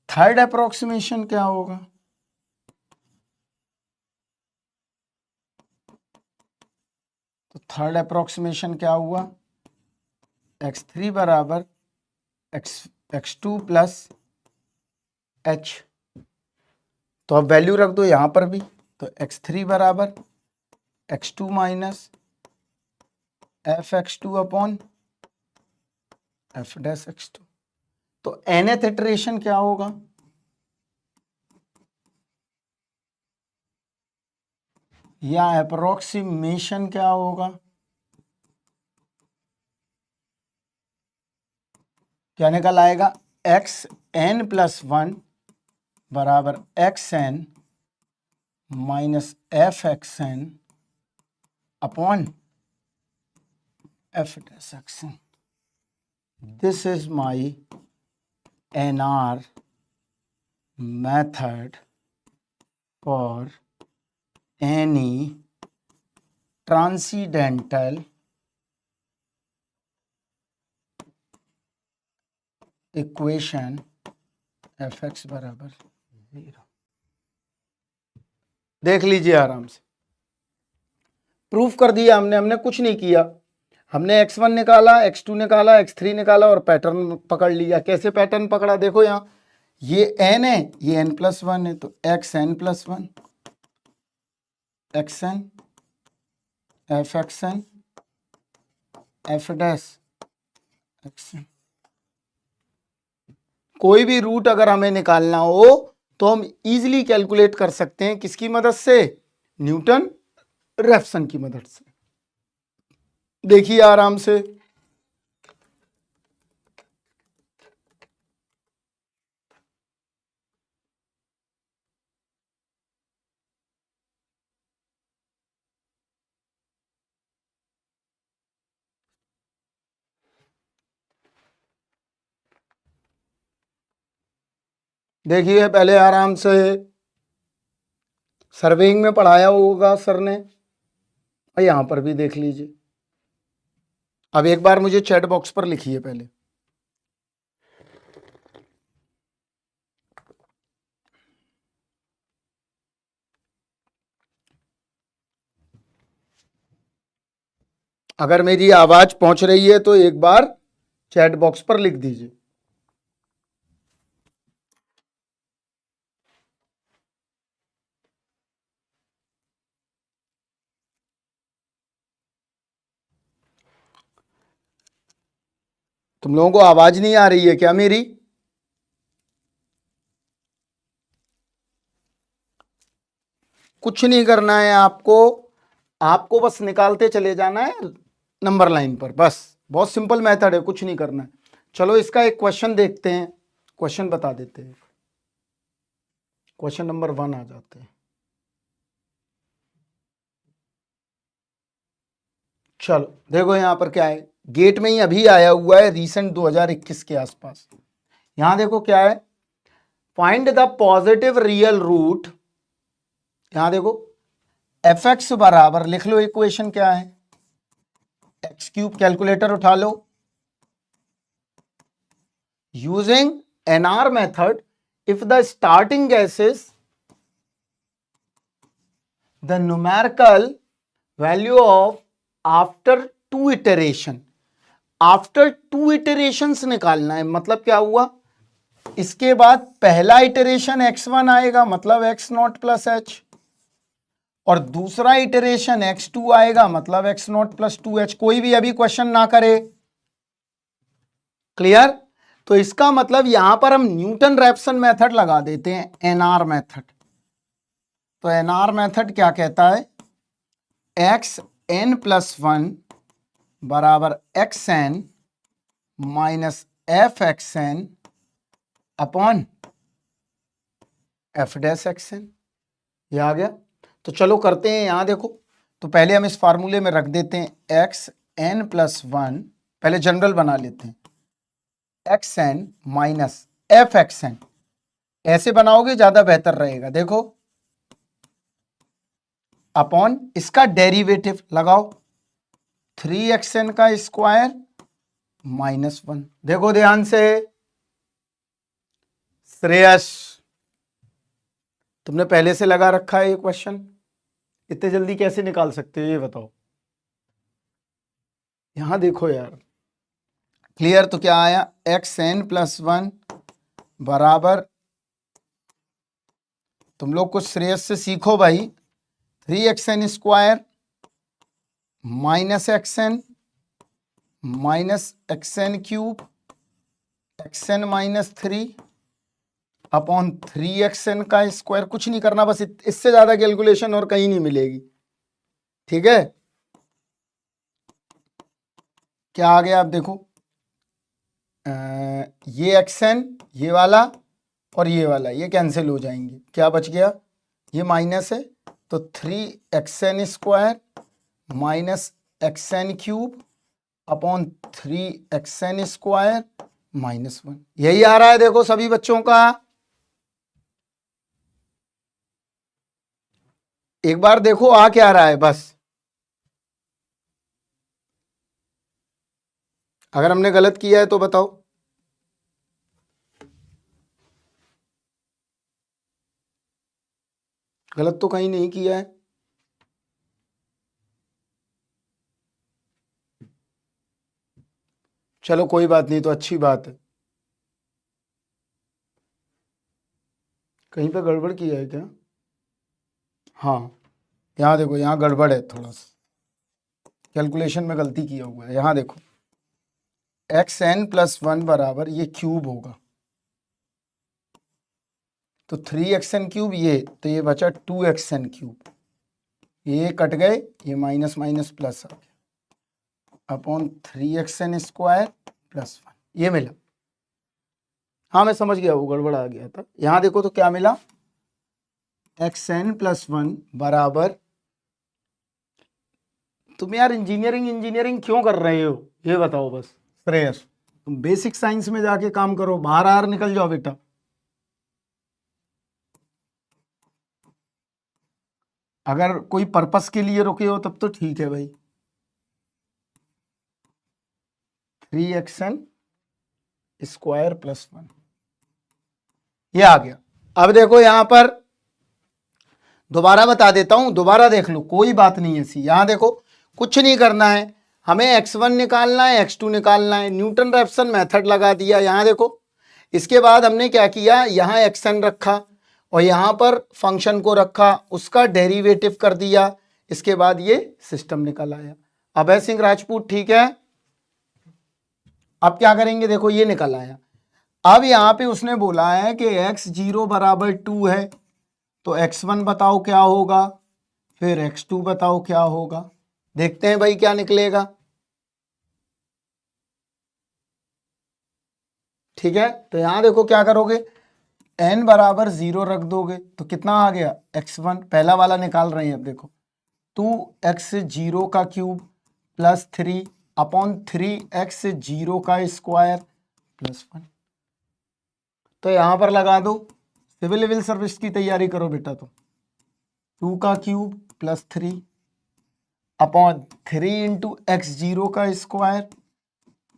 थर्ड अप्रोक्सीमेशन क्या होगा, थर्ड अप्रोक्सीमेशन क्या हुआ, x3 बराबर x2 प्लस h। तो अब वैल्यू रख दो यहां पर भी, तो x3 बराबर x2 minus f(x2) upon f'(x2). तो nth इटरेशन क्या होगा, या अप्रोक्सीमेशन क्या होगा, क्या निकल आएगा, xn+1 बराबर xn minus f(xn) upon f'(xn). This is my NR method for any transcendental equation fx बराबर 0। देख लीजिए आराम से, प्रूफ कर दिया हमने कुछ नहीं किया, हमने x1 निकाला, x2 निकाला, x3 निकाला और पैटर्न पकड़ लिया। कैसे पैटर्न पकड़ा, देखो यहां ये n है, ये n+1 है, तो xn+1 xn f(xn) f'(xn). कोई भी रूट अगर हमें निकालना हो तो हम इजीली कैलकुलेट कर सकते हैं, किसकी मदद से, न्यूटन रेफसन की मदद से। देखिए आराम से, देखिए पहले आराम से, सर्वेइंग में पढ़ाया होगा सर ने, और यहां पर भी देख लीजिए। अब एक बार मुझे चैट बॉक्स पर लिखिए पहले, अगर मेरी आवाज पहुंच रही है तो एक बार चैट बॉक्स पर लिख दीजिए। तुम लोगों को आवाज नहीं आ रही है क्या मेरी? कुछ नहीं करना है आपको बस निकालते चले जाना है नंबर लाइन पर, बस बहुत सिंपल मेथड है, कुछ नहीं करना है। चलो इसका एक क्वेश्चन देखते हैं, क्वेश्चन बता देते हैं। क्वेश्चन नंबर 1 आ जाते हैं। चलो देखो यहां पर क्या है, गेट में ही अभी आया हुआ है, रीसेंट 2021 के आसपास। यहां देखो क्या है, find the positive real root. यहां देखो f(x) बराबर, लिख लो इक्वेशन क्या है, x3, कैलकुलेटर उठा लो, using NR method if the starting gases the numerical value of after 2 iteration, after 2 iterations निकालना है। मतलब क्या हुआ, इसके बाद पहला इटरेशन x1 आएगा, मतलब x0 प्लस h, और दूसरा इटरेशन x2 आएगा, मतलब x0 प्लस 2h। कोई भी अभी क्वेश्चन ना करे, क्लियर? तो इसका मतलब यहां पर हम न्यूटन रैप्सन मेथड लगा देते हैं, एनआर मेथड। तो एनआर मेथड क्या कहता है, xn+1 बराबर xn minus f(xn) upon f'(xn). ये आ गया। तो चलो करते हैं, यहां देखो, तो पहले हम इस फार्मूले में रख देते हैं xn+1, पहले जनरल बना लेते हैं, xn माइनस f(xn). ऐसे बनाओगे ज्यादा बेहतर रहेगा, देखो अपॉन इसका डेरिवेटिव लगाओ, 3xn का स्क्वायर माइनस 1। देखो ध्यान से श्रेयस, तुमने पहले से लगा रखा है ये क्वेश्चन, इतने जल्दी कैसे निकाल सकते हो ये बताओ। यहां देखो यार, क्लियर? तो क्या आया, xn+1 बराबर, तुम लोग कुछ श्रेयस से सीखो भाई, 3xn² -xn -xn³ xn-3 कुछ नहीं करना, बस इससे ज्यादा कैलकुलेशन और कहीं नहीं मिलेगी। ठीक है, क्या आ गया आप देखो, ये xn, ये वाला और ये वाला, ये कैंसिल हो जाएंगे, क्या बच गया, ये माइनस है, तो 3xn² -xn³ 3xn² यही आ रहा है देखो सभी बच्चों का। एक बार देखो आ क्या रहा है बस, अगर हमने गलत किया है तो बताओ। गलत तो कहीं नहीं किया है। चलो कोई बात नहीं, तो अच्छी बात है। कहीं पे गड़बड़ किया है क्या? हाँ, यहाँ देखो, यहाँ गड़बड़ है, थोड़ा सा कैलकुलेशन में गलती किया हुआ है। यहाँ देखो, xn+1 बराबर ये क्यूब होगा, तो 3xn³ ये, तो ये बचा 2xn³, ये कट गए, ये माइनस माइनस प्लस आ गया अपॉन 3xn² + 1, ये मिला। हाँ मैं समझ गया, वो गड़बड़ आ गया था। यहाँ देखो तो क्या मिला, xn+1 बराबर, तुम यार इंजीनियरिंग इंजीनियरिंग क्यों कर रहे हो, ये बताओ बस श्रेयस। तुम बेसिक साइंस में जाके काम करो, बाहर आर निकल जाओ बेटा। अगर कोई पर्पस के लिए रुके हो तब तो ठीक है भाई। 3xn² + 1 ये आ गया। अब देखो यहां पर दोबारा बता देता हूं, दोबारा देख लो, कोई बात नहीं ऐसी। यहां देखो कुछ नहीं करना है, हमें x1 निकालना है, x2 निकालना है, न्यूटन रैप्सन मेथड लगा दिया। यहां देखो, इसके बाद हमने क्या किया, यहां xn रखा और यहां पर फंक्शन को रखा, उसका डेरिवेटिव कर दिया, इसके बाद ये सिस्टम निकल आया। अभय सिंह राजपूत, ठीक है। अब क्या करेंगे, देखो ये निकल आया। अब यहां पे उसने बोला है कि x0 बराबर 2 है, तो x1 बताओ क्या होगा, फिर x2 बताओ क्या होगा। देखते हैं भाई क्या निकलेगा। ठीक है, तो यहां देखो क्या करोगे, n बराबर 0 रख दोगे तो कितना आ गया, x1, पहला वाला निकाल रहे हैं। अब देखो 2x0³ +3 अपॉन 3x0² +1, तो यहां पर लगा दो। सिविल सर्विस की तैयारी करो बेटा, तो 2³ +3 अपॉन 3 × x0²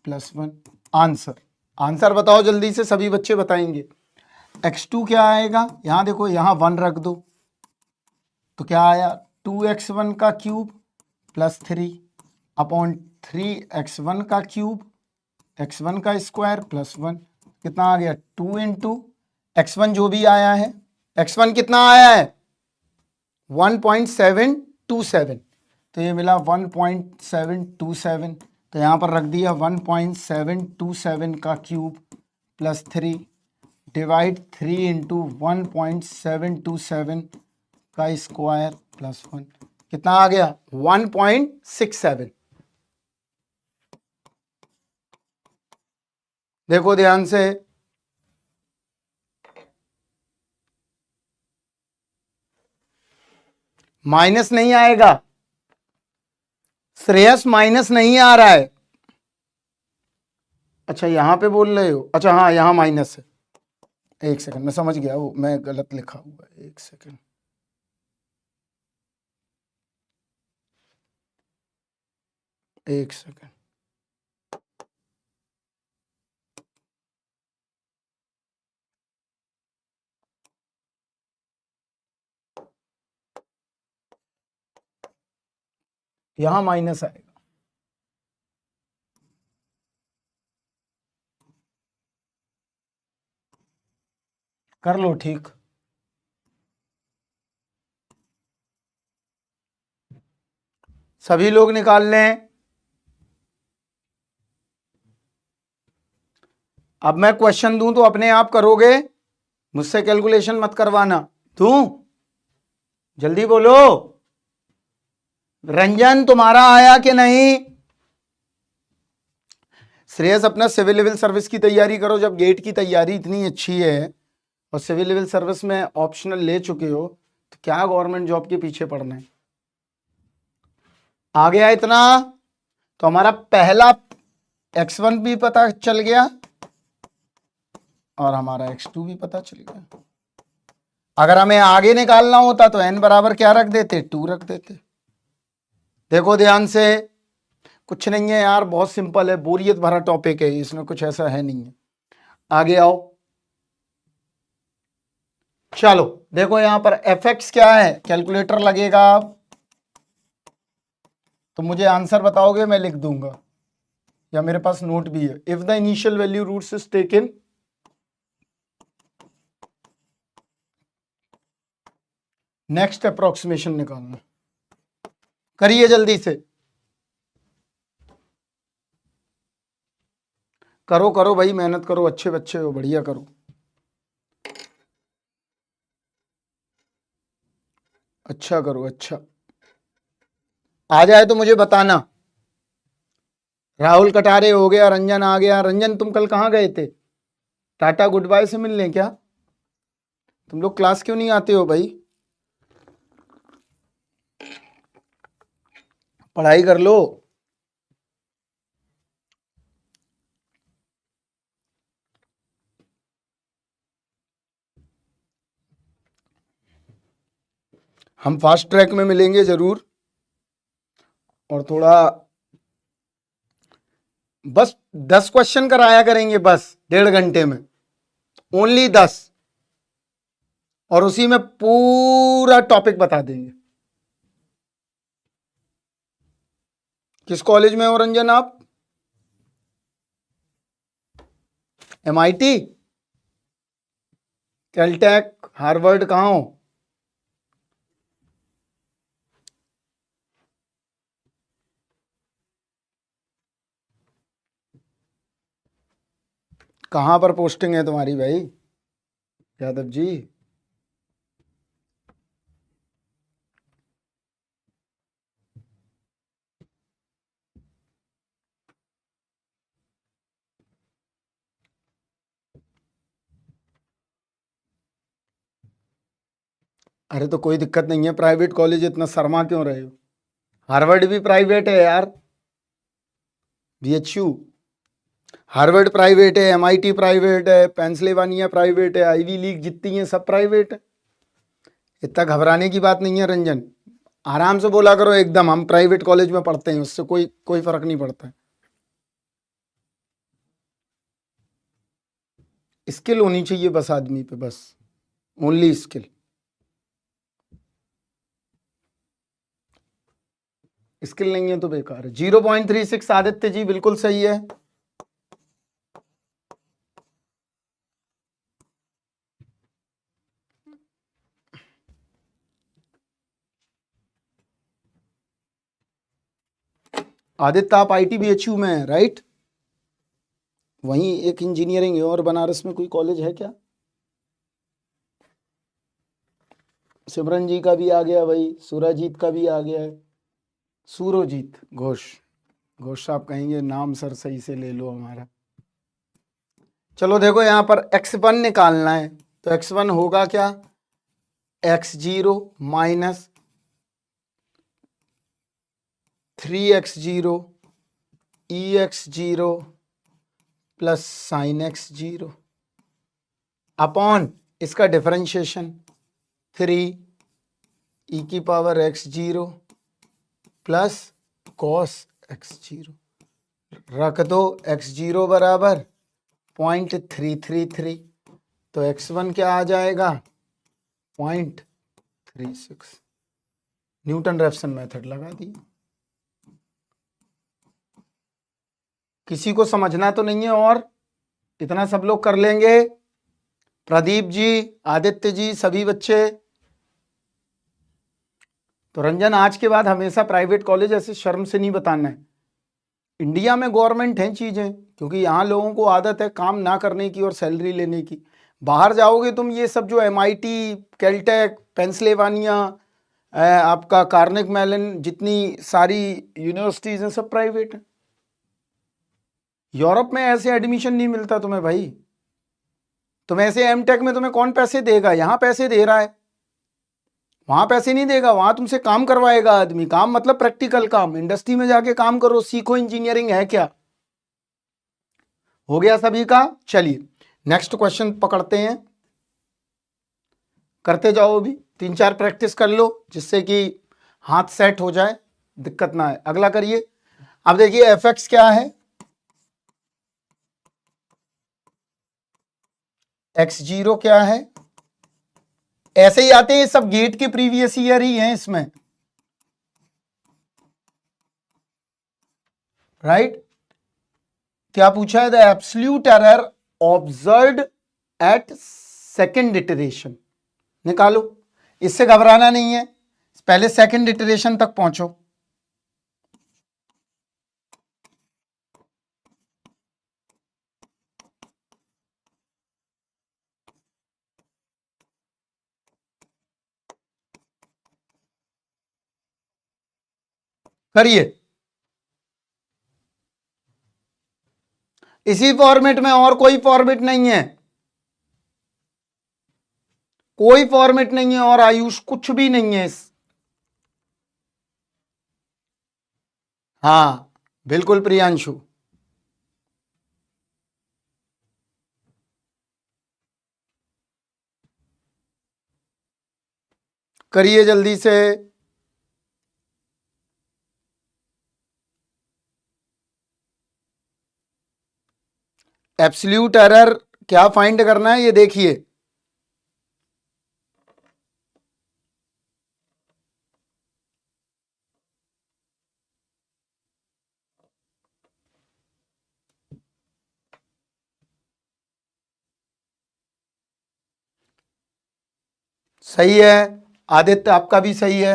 +1। आंसर, आंसर बताओ जल्दी से, सभी बच्चे बताएंगे। x2 क्या आएगा, यहां देखो, यहां 1 रख दो, तो क्या आया, 2x1³ +3 अपॉन 3x1³ x1² +1, कितना आ गया, 2 × x1 जो भी आया है, x1 कितना आया है, 1.727, तो ये मिला 1.727, तो यहां पर रख दिया 1.727³ +3 डिवाइड 3 × 1.727² +1, कितना आ गया, 1.67। देखो ध्यान से, माइनस नहीं आएगा श्रेयस, माइनस नहीं आ रहा है। अच्छा यहां पे बोल रहे हो, अच्छा हाँ यहां माइनस है, एक सेकंड, मैं समझ गया, वो मैं गलत लिखा हुआ है, एक सेकंड। एक सेकंड, यहां माइनस आएगा। कर लो ठीक। सभी लोग निकाल लें। अब मैं क्वेश्चन दूं तो अपने आप करोगे, मुझसे कैलकुलेशन मत करवाना। दूं? जल्दी बोलो। रंजन तुम्हारा आया कि नहीं? श्रेयस अपना सिविल सिविल सर्विस की तैयारी करो। जब गेट की तैयारी इतनी अच्छी है और सिविल सिविल सर्विस में ऑप्शनल ले चुके हो तो क्या गवर्नमेंट जॉब के पीछे पड़ना है। आ गया इतना? तो हमारा पहला x1 भी पता चल गया और हमारा x2 भी पता चल गया। अगर हमें आगे निकालना होता तो n बराबर क्या रख देते? 2 रख देते। देखो ध्यान से, कुछ नहीं है यार, बहुत सिंपल है, बोरियत भरा टॉपिक है, इसमें कुछ ऐसा है नहीं है। आगे आओ। चलो देखो यहां पर fx क्या है, कैलकुलेटर लगेगा तो मुझे आंसर बताओगे, मैं लिख दूंगा या मेरे पास नोट भी है। If the initial value roots is taken, next approximation निकालना। करिए जल्दी से, करो करो भाई, मेहनत करो, अच्छे बच्चे हो, बढ़िया करो। अच्छा करो, अच्छा। आ जाए तो मुझे बताना। राहुल कटारे हो गया, रंजन आ गया। रंजन तुम कल कहाँ गए थे? टाटा गुड बाय से मिलने क्या? तुम लोग क्लास क्यों नहीं आते हो भाई? पढ़ाई कर लो। हम फास्ट ट्रैक में मिलेंगे जरूर, और थोड़ा बस 10 क्वेश्चन कराया करेंगे, बस 1.5 घंटे में, ओनली 10, और उसी में पूरा टॉपिक बता देंगे। किस कॉलेज में हो रंजन आप? MIT, कैलटेक, हार्वर्ड, कहाँ हो? कहाँ पर पोस्टिंग है तुम्हारी भाई यादव जी? अरे तो कोई दिक्कत नहीं है, प्राइवेट कॉलेज, इतना शर्मा क्यों रहे हो? हार्वर्ड भी प्राइवेट है यार, BHU। हार्वर्ड प्राइवेट है, MIT प्राइवेट है, पेंसिल्वेनिया प्राइवेट है, आईवी लीग जितनी है सब प्राइवेट है। इतना घबराने की बात नहीं है रंजन, आराम से बोला करो एकदम, हम प्राइवेट कॉलेज में पढ़ते हैं, उससे कोई कोई फर्क नहीं पड़ता है। स्किल होनी चाहिए बस आदमी पे, बस ओनली स्किल। स्किल नहीं है तो बेकार है। 0.36 आदित्य जी बिल्कुल सही है। आदित्य आप IIT BHU में है राइट? वहीं एक इंजीनियरिंग है, और बनारस में कोई कॉलेज है क्या? सिमरन जी का भी आ गया भाई, सुराजीत का भी आ गया है, सूरोजीत घोष। घोष साहब कहेंगे नाम सर सही से ले लो हमारा। चलो देखो यहाँ पर x1 निकालना है, तो x1 होगा क्या? x0 minus 3x0 ex0 plus sign x0 upon इसका डिफरेंशिएशन 3 e की power x0 plus cos x0, रख दो x0 बराबर 0.333, तो x1 क्या आ जाएगा? 0.36। न्यूटन रेफसन मेथड लगा दी। किसी को समझना तो नहीं है, और इतना सब लोग कर लेंगे? प्रदीप जी, आदित्य जी, सभी बच्चे। तो रंजन, आज के बाद हमेशा प्राइवेट कॉलेज ऐसे शर्म से नहीं बताना है। इंडिया में गवर्नमेंट हैं चीजें, क्योंकि यहाँ लोगों को आदत है काम ना करने की और सैलरी लेने की। बाहर जाओगे तुम, ये सब जो MIT, कैलटेक, पेंसिल्वेनिया, आपका कार्नेग मेलन, जितनी सारी यूनिवर्सिटीज हैं सब प्राइवेट हैं। यूरोप में ऐसे एडमिशन नहीं मिलता तुम्हें भाई। तुम ऐसे एमटेक में तुम्हें कौन पैसे देगा? यहाँ पैसे दे रहा है, वहां पैसे नहीं देगा। वहां तुमसे काम करवाएगा आदमी। काम मतलब प्रैक्टिकल काम, इंडस्ट्री में जाके काम करो, सीखो इंजीनियरिंग है क्या। हो गया सभी का? चलिए नेक्स्ट क्वेश्चन पकड़ते हैं। करते जाओ, अभी 3-4 प्रैक्टिस कर लो जिससे कि हाथ सेट हो जाए, दिक्कत ना है। अगला करिए। अब देखिए एफ क्या है, x0 क्या है। ऐसे ही आते हैं सब, गेट के प्रीवियस ईयर ही हैं इसमें, राइट। क्या पूछा है? The absolute error observed eight second iteration. निकालो, इससे घबराना नहीं है, पहले सेकेंड इटरेशन तक पहुंचो। करिए इसी फॉर्मेट में, और कोई फॉर्मेट नहीं है, कोई फॉर्मेट नहीं है, और आयुष कुछ भी नहीं है हाँ बिल्कुल प्रियांशु। करिए जल्दी से। एब्सोल्यूट एरर क्या फाइंड करना है ये देखिए। सही है आदित्य, आपका भी सही है।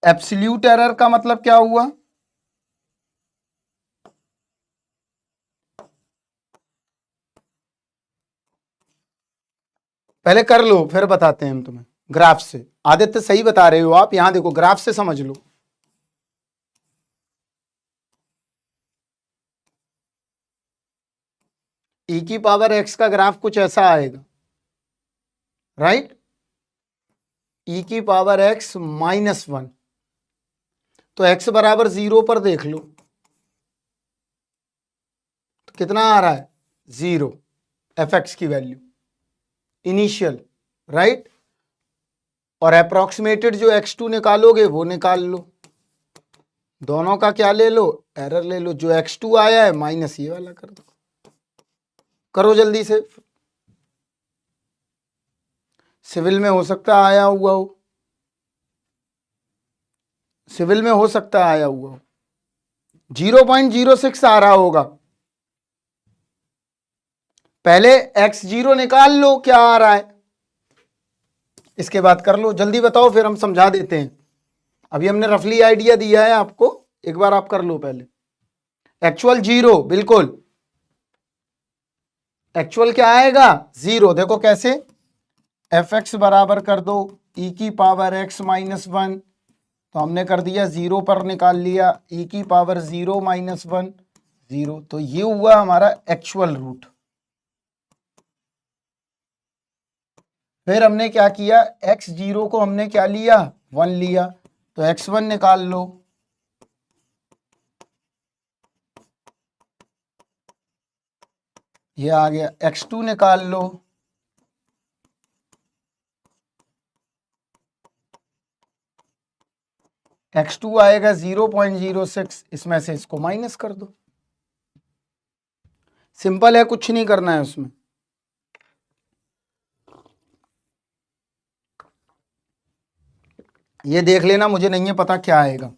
एब्सोल्यूट एरर का मतलब क्या हुआ? पहले कर लो फिर बताते हैं हम तुम्हें ग्राफ से। आदित्य सही बता रहे हो आप, यहां देखो ग्राफ से समझ लो। ई की पावर एक्स का ग्राफ कुछ ऐसा आएगा, राइट। ई की पावर एक्स -1, तो एक्स बराबर 0 पर देख लो तो कितना आ रहा है? 0, एफ एक्स की वैल्यू इनिशियल, राइट। और अप्रोक्सीमेटेड जो x2 निकालोगे वो निकाल लो, दोनों का क्या ले लो? एरर ले लो। जो x2 आया है माइनस ये वाला कर दो। करो जल्दी से। सिविल में हो सकता है आया हुआ हो, सिविल में हो सकता है आया हुआ हो। 0.06 आ रहा होगा। पहले x0 निकाल लो क्या आ रहा है, इसके बाद कर लो। जल्दी बताओ फिर हम समझा देते हैं। अभी हमने रफली आइडिया दिया है आपको, एक बार आप कर लो पहले। एक्चुअल 0, बिल्कुल एक्चुअल क्या आएगा? 0। देखो कैसे, एफ एक्स बराबर कर दो ई की पावर x -1, तो हमने कर दिया 0 पर निकाल लिया ई की पावर 0 -1 0, तो ये हुआ हमारा एक्चुअल रूट। फिर हमने क्या किया, x0 को हमने क्या लिया? 1 लिया, तो x1 निकाल लो। ये आ गया, x2 निकाल लो। x2 आएगा 0.06, इसमें से इसको माइनस कर दो। सिंपल है, कुछ नहीं करना है उसमें। ये देख लेना, मुझे नहीं है पता क्या आएगा।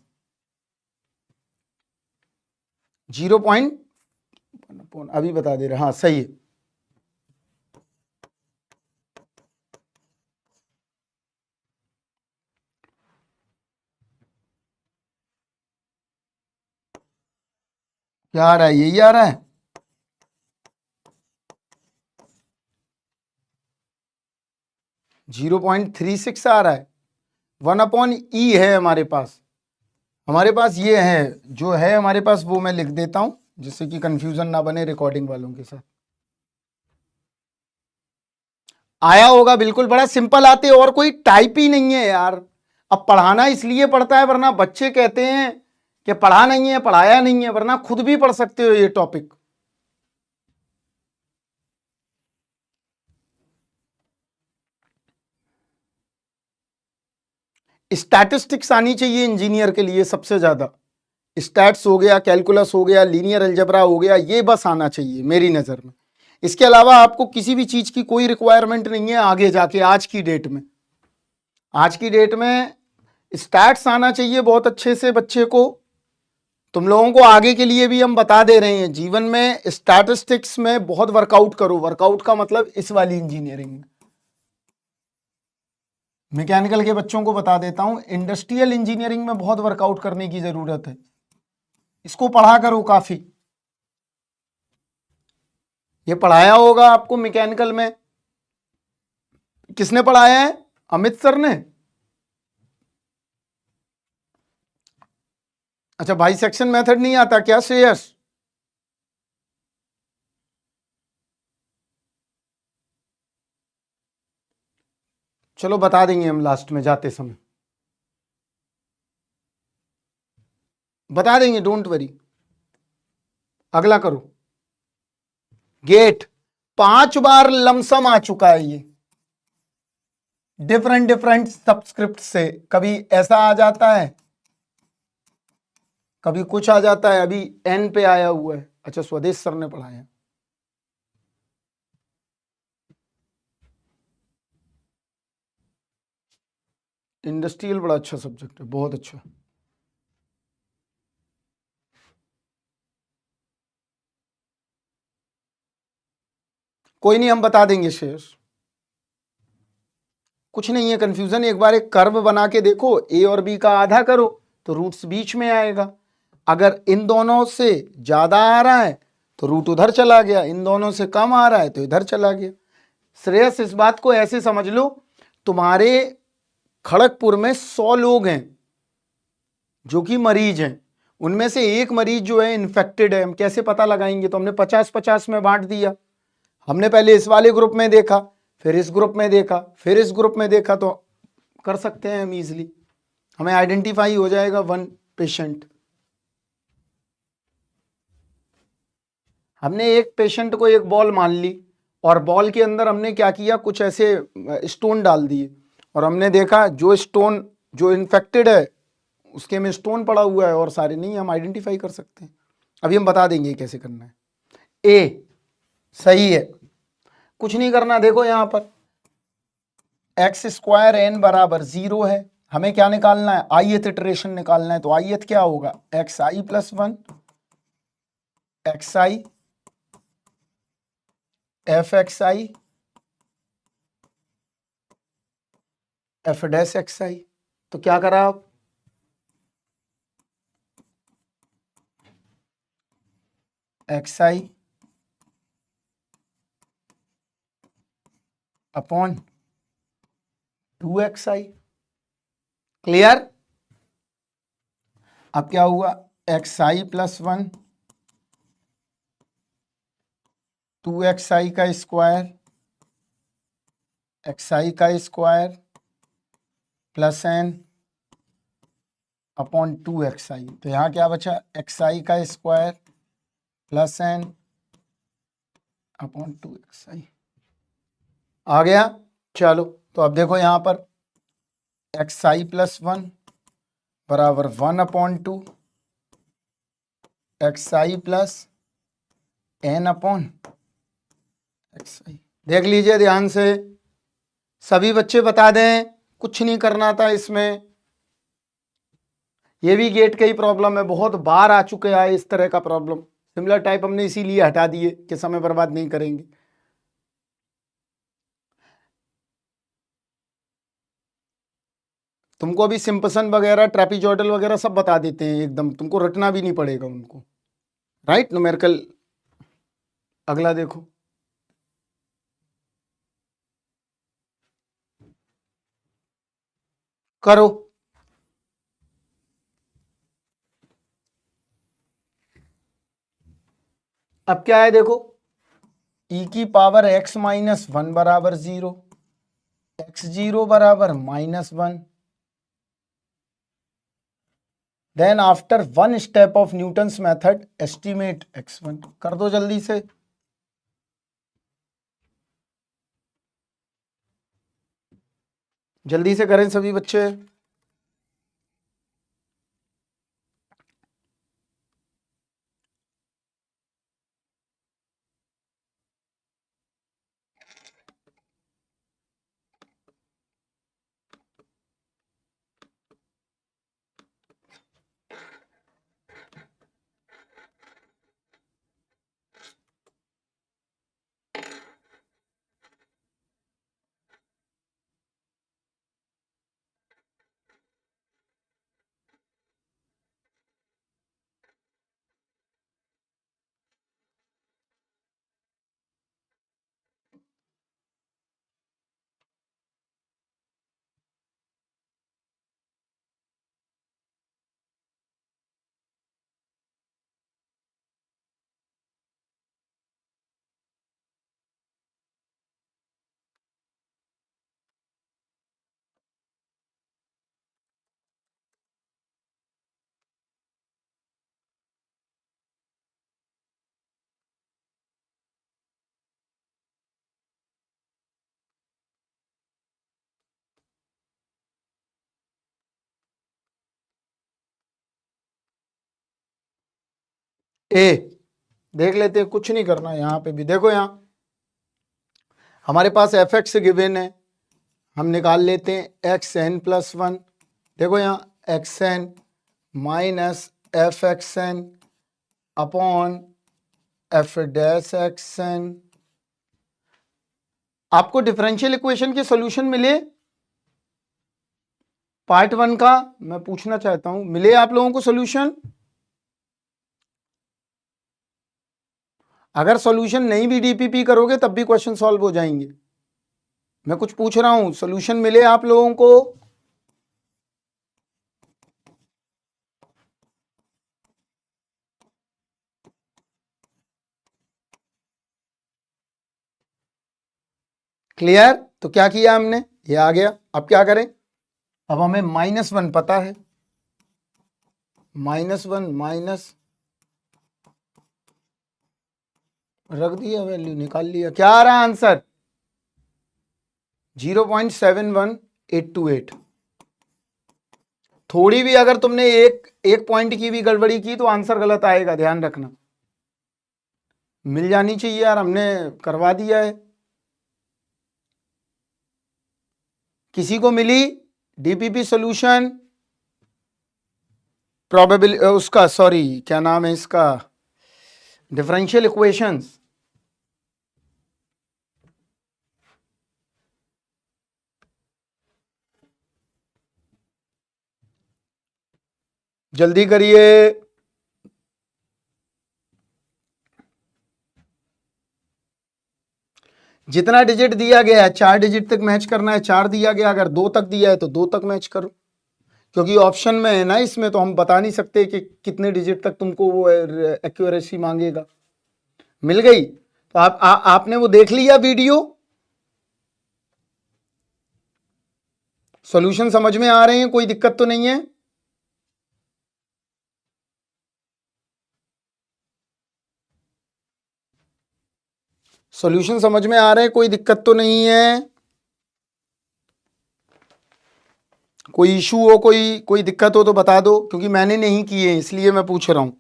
0.1 अभी बता दे रहे, हाँ सही है। क्या आ रहा है, यही आ रहा है। 0.36 आ रहा है। 1/E है हमारे पास। ये है जो है हमारे पास, वो मैं लिख देता हूं जिससे कि कंफ्यूजन ना बने रिकॉर्डिंग वालों के साथ। आया होगा, बिल्कुल बड़ा सिंपल आते, और कोई टाइप ही नहीं है यार। अब पढ़ाना इसलिए पड़ता है, वरना बच्चे कहते हैं कि पढ़ा नहीं है, पढ़ाया नहीं है, वरना खुद भी पढ़ सकते हो ये टॉपिक। स्टैटिस्टिक्स आनी चाहिए इंजीनियर के लिए सबसे ज्यादा। स्टैट्स हो गया, कैलकुलस हो गया, लीनियर अलजेब्रा हो गया, ये बस आना चाहिए मेरी नजर में। इसके अलावा आपको किसी भी चीज की कोई रिक्वायरमेंट नहीं है आगे जाके। आज की डेट में स्टैट्स आना चाहिए बहुत अच्छे से बच्चे को। तुम लोगों को आगे के लिए भी हम बता दे रहे हैं, जीवन में स्टैटिस्टिक्स में बहुत वर्कआउट करो। वर्कआउट का मतलब इस वाली इंजीनियरिंग में। मैकेनिकल के बच्चों को बता देता हूं, इंडस्ट्रियल इंजीनियरिंग में बहुत वर्कआउट करने की जरूरत है। इसको पढ़ा करो काफी। ये पढ़ाया होगा आपको मैकेनिकल में। किसने पढ़ाया है? अमित सर ने। अच्छा, बाइसेक्शन मेथड नहीं आता क्या श्रेयस? चलो बता देंगे हम लास्ट में जाते समय, बता देंगे, डोंट वरी। अगला करो। गेट 5 बार लमसम आ चुका है ये, डिफरेंट डिफरेंट सबस्क्रिप्ट से। कभी ऐसा आ जाता है, कभी कुछ आ जाता है। अभी एन पे आया हुआ है। अच्छा, स्वदेश सर ने पढ़ाया। इंडस्ट्रियल बड़ा अच्छा सब्जेक्ट है, बहुत अच्छा। कोई नहीं, हम बता देंगे शेष। कुछ नहीं है कंफ्यूजन। एक बार एक कर्व बना के देखो, ए और बी का आधा करो तो रूट्स बीच में आएगा। अगर इन दोनों से ज्यादा आ रहा है तो रूट उधर चला गया, इन दोनों से कम आ रहा है तो इधर चला गया। श्रेयस, इस बात को ऐसे समझ लो, तुम्हारे खड़गपुर में 100 लोग हैं जो कि मरीज हैं, उनमें से एक मरीज जो है इन्फेक्टेड है। हम कैसे पता लगाएंगे? तो हमने 50-50 में बांट दिया। हमने पहले इस वाले ग्रुप में देखा, फिर इस ग्रुप में देखा, फिर इस ग्रुप में देखा, तो कर सकते हैं हम इजीली। हमें आइडेंटिफाई हो जाएगा 1 पेशेंट। हमने एक पेशेंट को एक बॉल मान ली, और बॉल के अंदर हमने क्या किया, कुछ ऐसे स्टोन डाल दिए, और हमने देखा जो स्टोन जो इन्फेक्टेड है उसके में स्टोन पड़ा हुआ है और सारे नहीं। हम आइडेंटिफाई कर सकते हैं। अभी हम बता देंगे कैसे करना है। ए सही है, कुछ नहीं करना। देखो यहां पर x² n बराबर 0 है। हमें क्या निकालना है? ith इटरेशन निकालना है। तो ith क्या होगा? xi+1 xi fxi f'(xi). तो क्या करा आप? xi upon 2xi। क्लियर? अब क्या हुआ? xi+1 2xi का स्क्वायर xi का square plus n upon 2xi। तो यहां क्या बचा? xi का square plus n upon 2xi। आ गया? चलो, तो अब देखो यहां पर xi+1 बराबर 1/2 xi plus n upon xi। देख लीजिए ध्यान से, सभी बच्चे बता दें, कुछ नहीं करना था इसमें। ये भी गेट का ही प्रॉब्लम है, बहुत बार आ चुके हैं इस तरह का प्रॉब्लम। सिमिलर टाइप हमने इसीलिए हटा दिए कि समय बर्बाद नहीं करेंगे। तुमको अभी सिंपसन वगैरह ट्रेपीजॉइडल वगैरह सब बता देते हैं एकदम, तुमको रटना भी नहीं पड़ेगा उनको। Right, numerical. अगला देखो, करो। अब क्या है देखो, e की पावर x माइनस वन बराबर 0, x0 बराबर -1, then after one step of Newton's method estimate x1। कर दो जल्दी से। जल्दी से करें सभी बच्चे। ए देख लेते हैं, कुछ नहीं करना यहां पे भी। देखो यहां हमारे पास एफ एक्स गिवन है, हम निकाल लेते हैं एक्स एन प्लस वन। देखो यहाँ x n minus f x n upon f dash x n. आपको डिफरेंशियल इक्वेशन के सॉल्यूशन मिले? पार्ट वन का मैं पूछना चाहता हूं, मिले आप लोगों को सॉल्यूशन? अगर सॉल्यूशन नहीं भी डीपीपी करोगे तब भी क्वेश्चन सॉल्व हो जाएंगे। मैं कुछ पूछ रहा हूं, सॉल्यूशन मिले आप लोगों को? क्लियर? तो क्या किया हमने, ये आ गया। अब क्या करें, अब हमें -1 पता है, -1 माइनस रख दिया, वैल्यू निकाल लिया। क्या आ रहा है आंसर? 0.71828। थोड़ी भी अगर तुमने एक एक पॉइंट की भी गड़बड़ी की तो आंसर गलत आएगा, ध्यान रखना। मिल जानी चाहिए यार, हमने करवा दिया है। किसी को मिली डीपीपी सॉल्यूशन? प्रोबेबिल उसका, सॉरी क्या नाम है इसका, डिफरेंशियल इक्वेशंस। जल्दी करिए। जितना डिजिट दिया गया है 4 डिजिट तक मैच करना है, 4 दिया गया, अगर 2 तक दिया है तो 2 तक मैच करो, क्योंकि ऑप्शन में है ना, इसमें तो हम बता नहीं सकते कि कितने डिजिट तक तुमको वो एक्यूरेसी मांगेगा। मिल गई तो आपने वो देख लिया वीडियो? सॉल्यूशन समझ में आ रहे हैं, कोई दिक्कत तो नहीं है? सॉल्यूशन समझ में आ रहे हैं, कोई दिक्कत तो नहीं है? कोई इशू हो, कोई कोई दिक्कत हो तो बता दो, क्योंकि मैंने नहीं किए इसलिए मैं पूछ रहा हूं।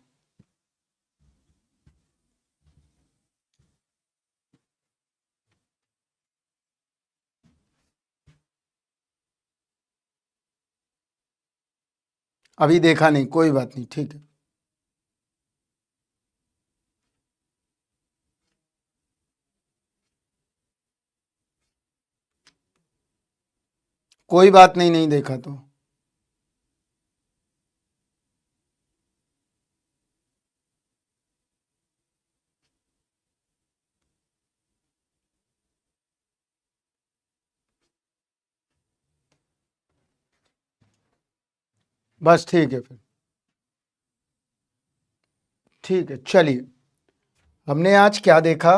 अभी देखा नहीं, कोई बात नहीं, ठीक है। कोई बात नहीं, नहीं देखा तो। बस ठीक है फिर, ठीक है। चलिए, हमने आज क्या देखा?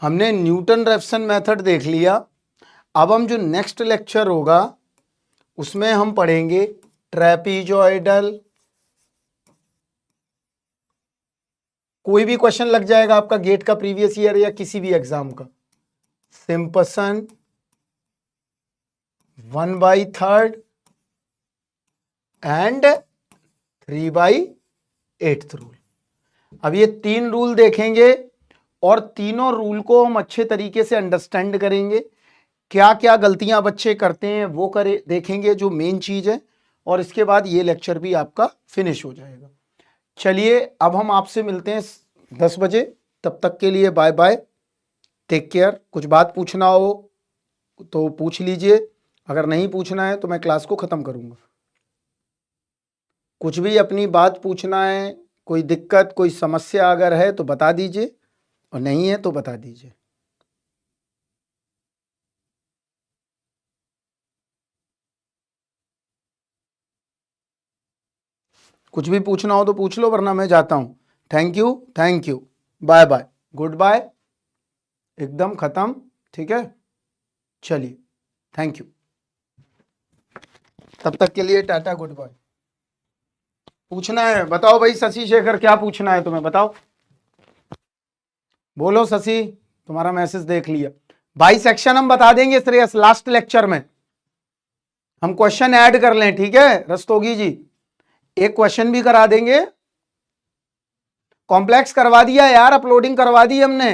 हमने न्यूटन रेफसन मेथड देख लिया। अब हम जो नेक्स्ट लेक्चर होगा उसमें हम पढ़ेंगे ट्रेपीजॉइडल। कोई भी क्वेश्चन लग जाएगा आपका गेट का, प्रीवियस ईयर या किसी भी एग्जाम का। Simpson 1/3 and 3/8 rule. अब ये 3 रूल देखेंगे और तीनों रूल को हम अच्छे तरीके से अंडरस्टैंड करेंगे। क्या क्या गलतियां बच्चे करते हैं वो करे देखेंगे, जो मेन चीज है। और इसके बाद ये लेक्चर भी आपका फिनिश हो जाएगा। चलिए, अब हम आपसे मिलते हैं 10 बजे। तब तक के लिए बाय बाय, टेक केयर। कुछ बात पूछना हो तो पूछ लीजिए, अगर नहीं पूछना है तो मैं क्लास को खत्म करूंगा। कुछ भी अपनी बात पूछना है, कोई दिक्कत कोई समस्या अगर है तो बता दीजिए, और नहीं है तो बता दीजिए। कुछ भी पूछना हो तो पूछ लो, वरना मैं जाता हूं। Thank you, thank you, bye bye, goodbye, एकदम खत्म। ठीक है, चलिए, थैंक यू। तब तक के लिए टाटा, गुड बाय। पूछना है बताओ भाई, शशि शेखर, क्या पूछना है तुम्हें, बताओ। बोलो शशि, तुम्हारा मैसेज देख लिया। भाई सेक्शन हम बता देंगे श्रेयस लास्ट लेक्चर में। हम क्वेश्चन ऐड कर लें, ठीक है रस्तोगी जी, एक क्वेश्चन भी करा देंगे। कॉम्प्लेक्स करवा दिया यार, अपलोडिंग करवा दी हमने।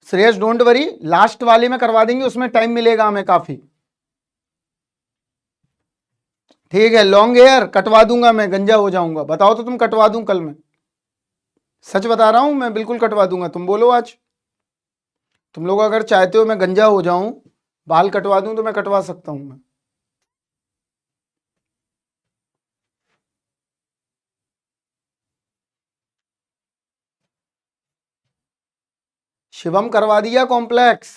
श्रेयस डोंट वरी, लास्ट वाले में करवा देंगे, उसमें टाइम मिलेगा हमें काफी। ठीक है, लॉन्ग हेयर कटवा दूंगा मैं, गंजा हो जाऊंगा। बताओ तो तुम कटवा दूं कल मैं, सच बता रहा हूं मैं, बिल्कुल कटवा दूंगा। तुम बोलो आज, तुम लोग अगर चाहते हो मैं गंजा हो जाऊं, बाल कटवा दूं, तो मैं कटवा सकता हूं मैं। शिवम करवा दिया कॉम्प्लेक्स,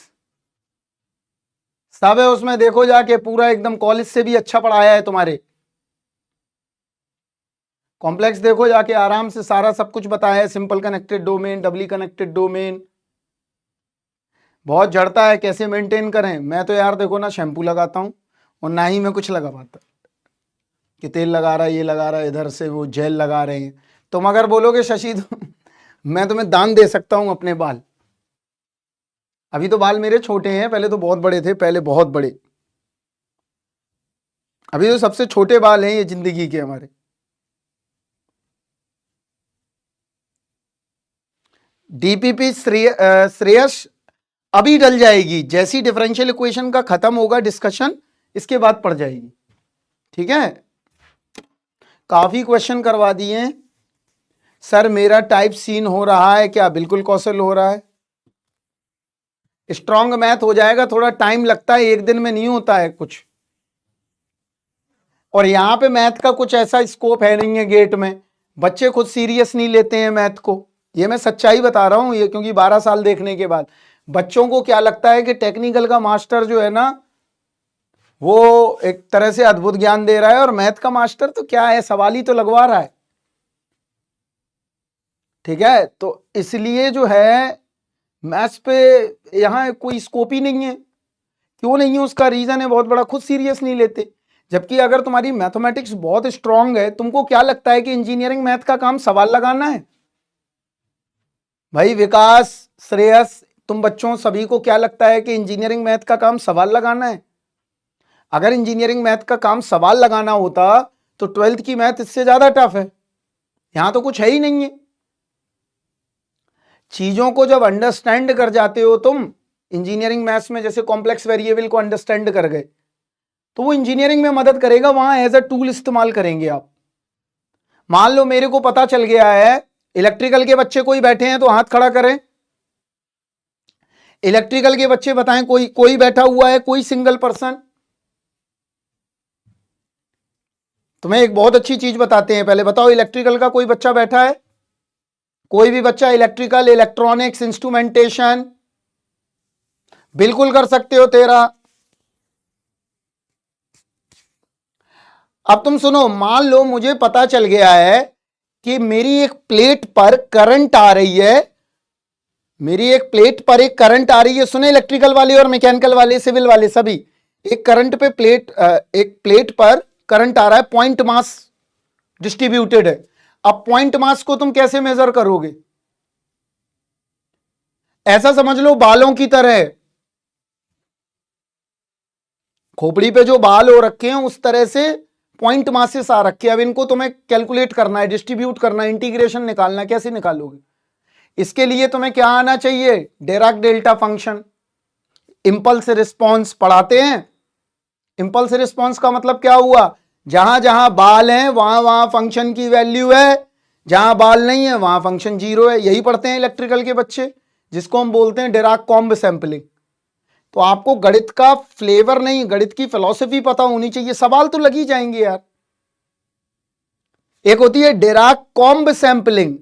सब है उसमें, देखो जाके पूरा एकदम, कॉलेज से भी अच्छा पढ़ाया है तुम्हारे। कॉम्प्लेक्स देखो जाके, आराम से सारा सब कुछ बताया है, simple connected domain, doubly connected domain. बहुत जड़ता है, कैसे मेंटेन करें। मैं तो यार देखो ना, शैम्पू लगाता हूं और ना ही मैं कुछ लगा पाता, कि तेल लगा रहा है, ये लगा रहा है, इधर से वो जेल लगा रहे हैं। तुम अगर बोलोगे शशि तो मैं तुम्हें दान दे सकता हूं अपने बाल। अभी तो बाल मेरे छोटे हैं, पहले तो बहुत बड़े थे, पहले बहुत बड़े। अभी तो सबसे छोटे बाल हैं ये जिंदगी के हमारे। डीपीपी श्रेयस अभी डल जाएगी, जैसी डिफरेंशियल इक्वेशन का खत्म होगा डिस्कशन, इसके बाद पड़ जाएगी। ठीक है, काफी क्वेश्चन करवा दिए। सर मेरा टाइप सीन हो रहा है क्या? बिल्कुल कौशल हो रहा है। स्ट्रॉन्ग मैथ हो जाएगा, थोड़ा टाइम लगता है, एक दिन में नहीं होता है कुछ। और यहां पे मैथ का कुछ ऐसा स्कोप है नहीं है गेट में, बच्चे खुद सीरियस नहीं लेते हैं मैथ को। ये मैं सच्चाई बता रहा हूं, ये क्योंकि 12 साल देखने के बाद बच्चों को क्या लगता है कि टेक्निकल का मास्टर जो है ना, वो एक तरह से अद्भुत ज्ञान दे रहा है, और मैथ का मास्टर तो क्या है, सवाल ही तो लगवा रहा है। ठीक है, तो इसलिए जो है मैथ्स पे यहां कोई स्कोप ही नहीं है। क्यों नहीं है, उसका रीजन है बहुत बड़ा, खुद सीरियस नहीं लेते। जबकि अगर तुम्हारी मैथमेटिक्स बहुत स्ट्रांग है, तुमको क्या लगता है कि इंजीनियरिंग मैथ का काम सवाल लगाना है? भाई विकास, श्रेयस, तुम बच्चों सभी को क्या लगता है कि इंजीनियरिंग मैथ का काम सवाल लगाना है? अगर इंजीनियरिंग मैथ का काम सवाल लगाना होता तो 12th की मैथ इससे ज्यादा टफ है। यहां तो कुछ है ही नहीं है। चीजों को जब अंडरस्टैंड कर जाते हो तुम इंजीनियरिंग मैथ्स में, जैसे कॉम्प्लेक्स वेरिएबल को अंडरस्टैंड कर गए, तो वो इंजीनियरिंग में मदद करेगा, वहां एज अ टूल इस्तेमाल करेंगे आप। मान लो मेरे को पता चल गया है, इलेक्ट्रिकल के बच्चे कोई बैठे हैं तो हाथ खड़ा करें। इलेक्ट्रिकल के बच्चे बताएं, कोई कोई बैठा हुआ है, कोई सिंगल पर्सन। तुम्हें एक बहुत अच्छी चीज बताते हैं, पहले बताओ इलेक्ट्रिकल का कोई बच्चा बैठा है? कोई भी बच्चा इलेक्ट्रिकल, इलेक्ट्रॉनिक्स, इंस्ट्रूमेंटेशन, बिल्कुल कर सकते हो तेरा। अब तुम सुनो, मान लो मुझे पता चल गया है कि मेरी एक प्लेट पर करंट आ रही है, मेरी एक प्लेट पर एक करंट आ रही है। सुने इलेक्ट्रिकल वाले और मैकेनिकल वाले, सिविल वाले सभी, एक करंट पे एक प्लेट पर करंट आ रहा है, पॉइंट मास डिस्ट्रीब्यूटेड है। अब पॉइंट मास को तुम कैसे मेजर करोगे? ऐसा समझ लो बालों की तरह, खोपड़ी पे जो बाल हो रखे हैं उस तरह से पॉइंट मासेस आ रखे हैं। अब इनको तुम्हें कैलकुलेट करना है, डिस्ट्रीब्यूट करना है, इंटीग्रेशन निकालना है। कैसे निकालोगे? इसके लिए तुम्हें क्या आना चाहिए? Dirac delta function. Impulse response पढ़ाते हैं। इंपल्स रिस्पॉन्स का मतलब क्या हुआ? जहां जहां बाल हैं वहां वहां फंक्शन की वैल्यू है, जहां बाल नहीं है वहां फंक्शन जीरो है। यही पढ़ते हैं इलेक्ट्रिकल के बच्चे, जिसको हम बोलते हैं डिराक कॉम्ब सैंपलिंग। तो आपको गणित का फ्लेवर नहीं, गणित की फिलॉसफी पता होनी चाहिए। सवाल तो लग ही जाएंगे यार। एक होती है डिराक कॉम्ब सैंपलिंग,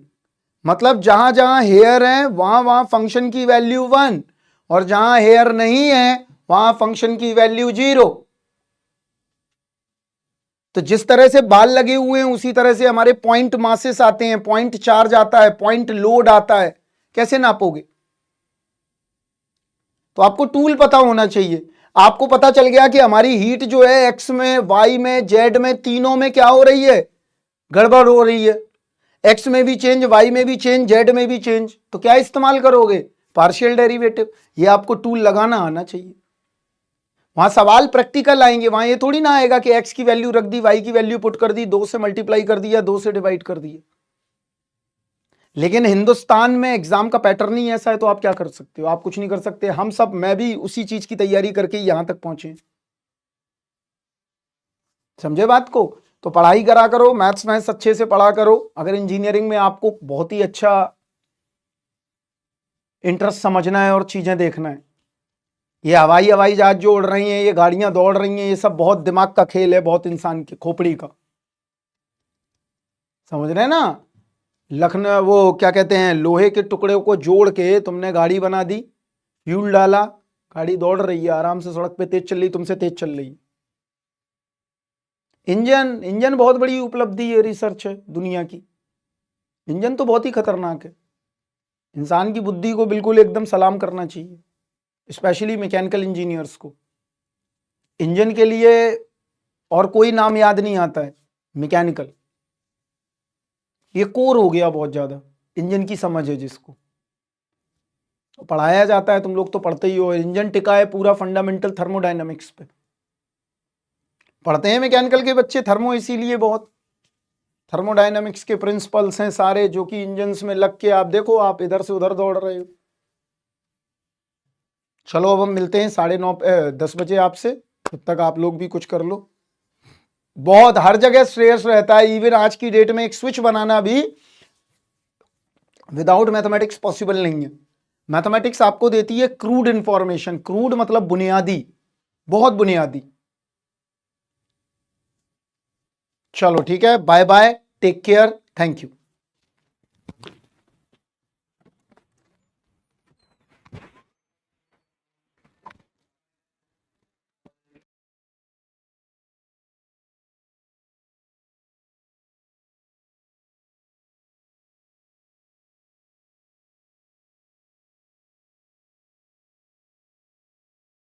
मतलब जहां जहां हेयर है वहां वहां फंक्शन की वैल्यू 1, और जहां हेयर नहीं है वहां फंक्शन की वैल्यू 0। तो जिस तरह से बाल लगे हुए हैं उसी तरह से हमारे पॉइंट मासेस आते हैं, पॉइंट चार्ज आता है, पॉइंट लोड आता है। कैसे नापोगे? तो आपको टूल पता होना चाहिए। आपको पता चल गया कि हमारी हीट जो है एक्स में, वाई में, जेड में, तीनों में क्या हो रही है? गड़बड़ हो रही है। एक्स में भी चेंज, वाई में भी चेंज, जेड में भी चेंज। तो क्या इस्तेमाल करोगे? Partial derivative. ये आपको टूल लगाना आना चाहिए। वहां सवाल प्रैक्टिकल आएंगे, वहां ये थोड़ी ना आएगा कि एक्स की वैल्यू रख दी, वाई की वैल्यू पुट कर दी, 2 से मल्टीप्लाई कर दिया, 2 से डिवाइड कर दिया। लेकिन हिंदुस्तान में एग्जाम का पैटर्न ही ऐसा है, तो आप क्या कर सकते हो? आप कुछ नहीं कर सकते। हम सब, मैं भी उसी चीज की तैयारी करके यहां तक पहुंचे। समझे बात को? तो पढ़ाई करा करो, मैथ्स मैथ्स अच्छे से पढ़ा करो। अगर इंजीनियरिंग में आपको बहुत ही अच्छा इंटरेस्ट समझना है और चीजें देखना है, ये हवाई हवाई जहाज जो उड़ रही हैं, ये गाड़ियां दौड़ रही हैं, ये सब बहुत दिमाग का खेल है, बहुत इंसान की खोपड़ी का। समझ रहे हैं ना? लखनऊ वो क्या कहते हैं, लोहे के टुकड़े को जोड़ के तुमने गाड़ी बना दी, फ्यूल डाला, गाड़ी दौड़ रही है आराम से, सड़क पे तेज चल रही, तुमसे तेज चल रही है। इंजन, इंजन बहुत बड़ी उपलब्धि है, रिसर्च है दुनिया की। इंजन तो बहुत ही खतरनाक है। इंसान की बुद्धि को बिल्कुल एकदम सलाम करना चाहिए, स्पेशली मैकेनिकल इंजीनियर्स को। इंजन के लिए और कोई नाम याद नहीं आता है, मैकेनिकल। ये कोर हो गया बहुत ज्यादा, इंजन की समझ है जिसको पढ़ाया जाता है। तुम लोग तो पढ़ते ही हो। इंजन टिका है पूरा फंडामेंटल थर्मोडायनामिक्स पे। पढ़ते हैं मैकेनिकल के बच्चे थर्मो, इसीलिए बहुत थर्मोडायनामिक्स के प्रिंसिपल्स हैं सारे, जो कि इंजन्स में लग के आप देखो, आप इधर से उधर दौड़ रहे हो। चलो अब हम मिलते हैं 9:30 10 बजे आपसे। तब तक आप लोग भी कुछ कर लो। बहुत हर जगह श्रेयस रहता है, इवन आज की डेट में एक स्विच बनाना भी विदाउट मैथमेटिक्स पॉसिबल नहीं है। मैथमेटिक्स आपको देती है क्रूड इंफॉर्मेशन, क्रूड मतलब बुनियादी, बहुत बुनियादी। चलो ठीक है, bye bye, take care, thank you.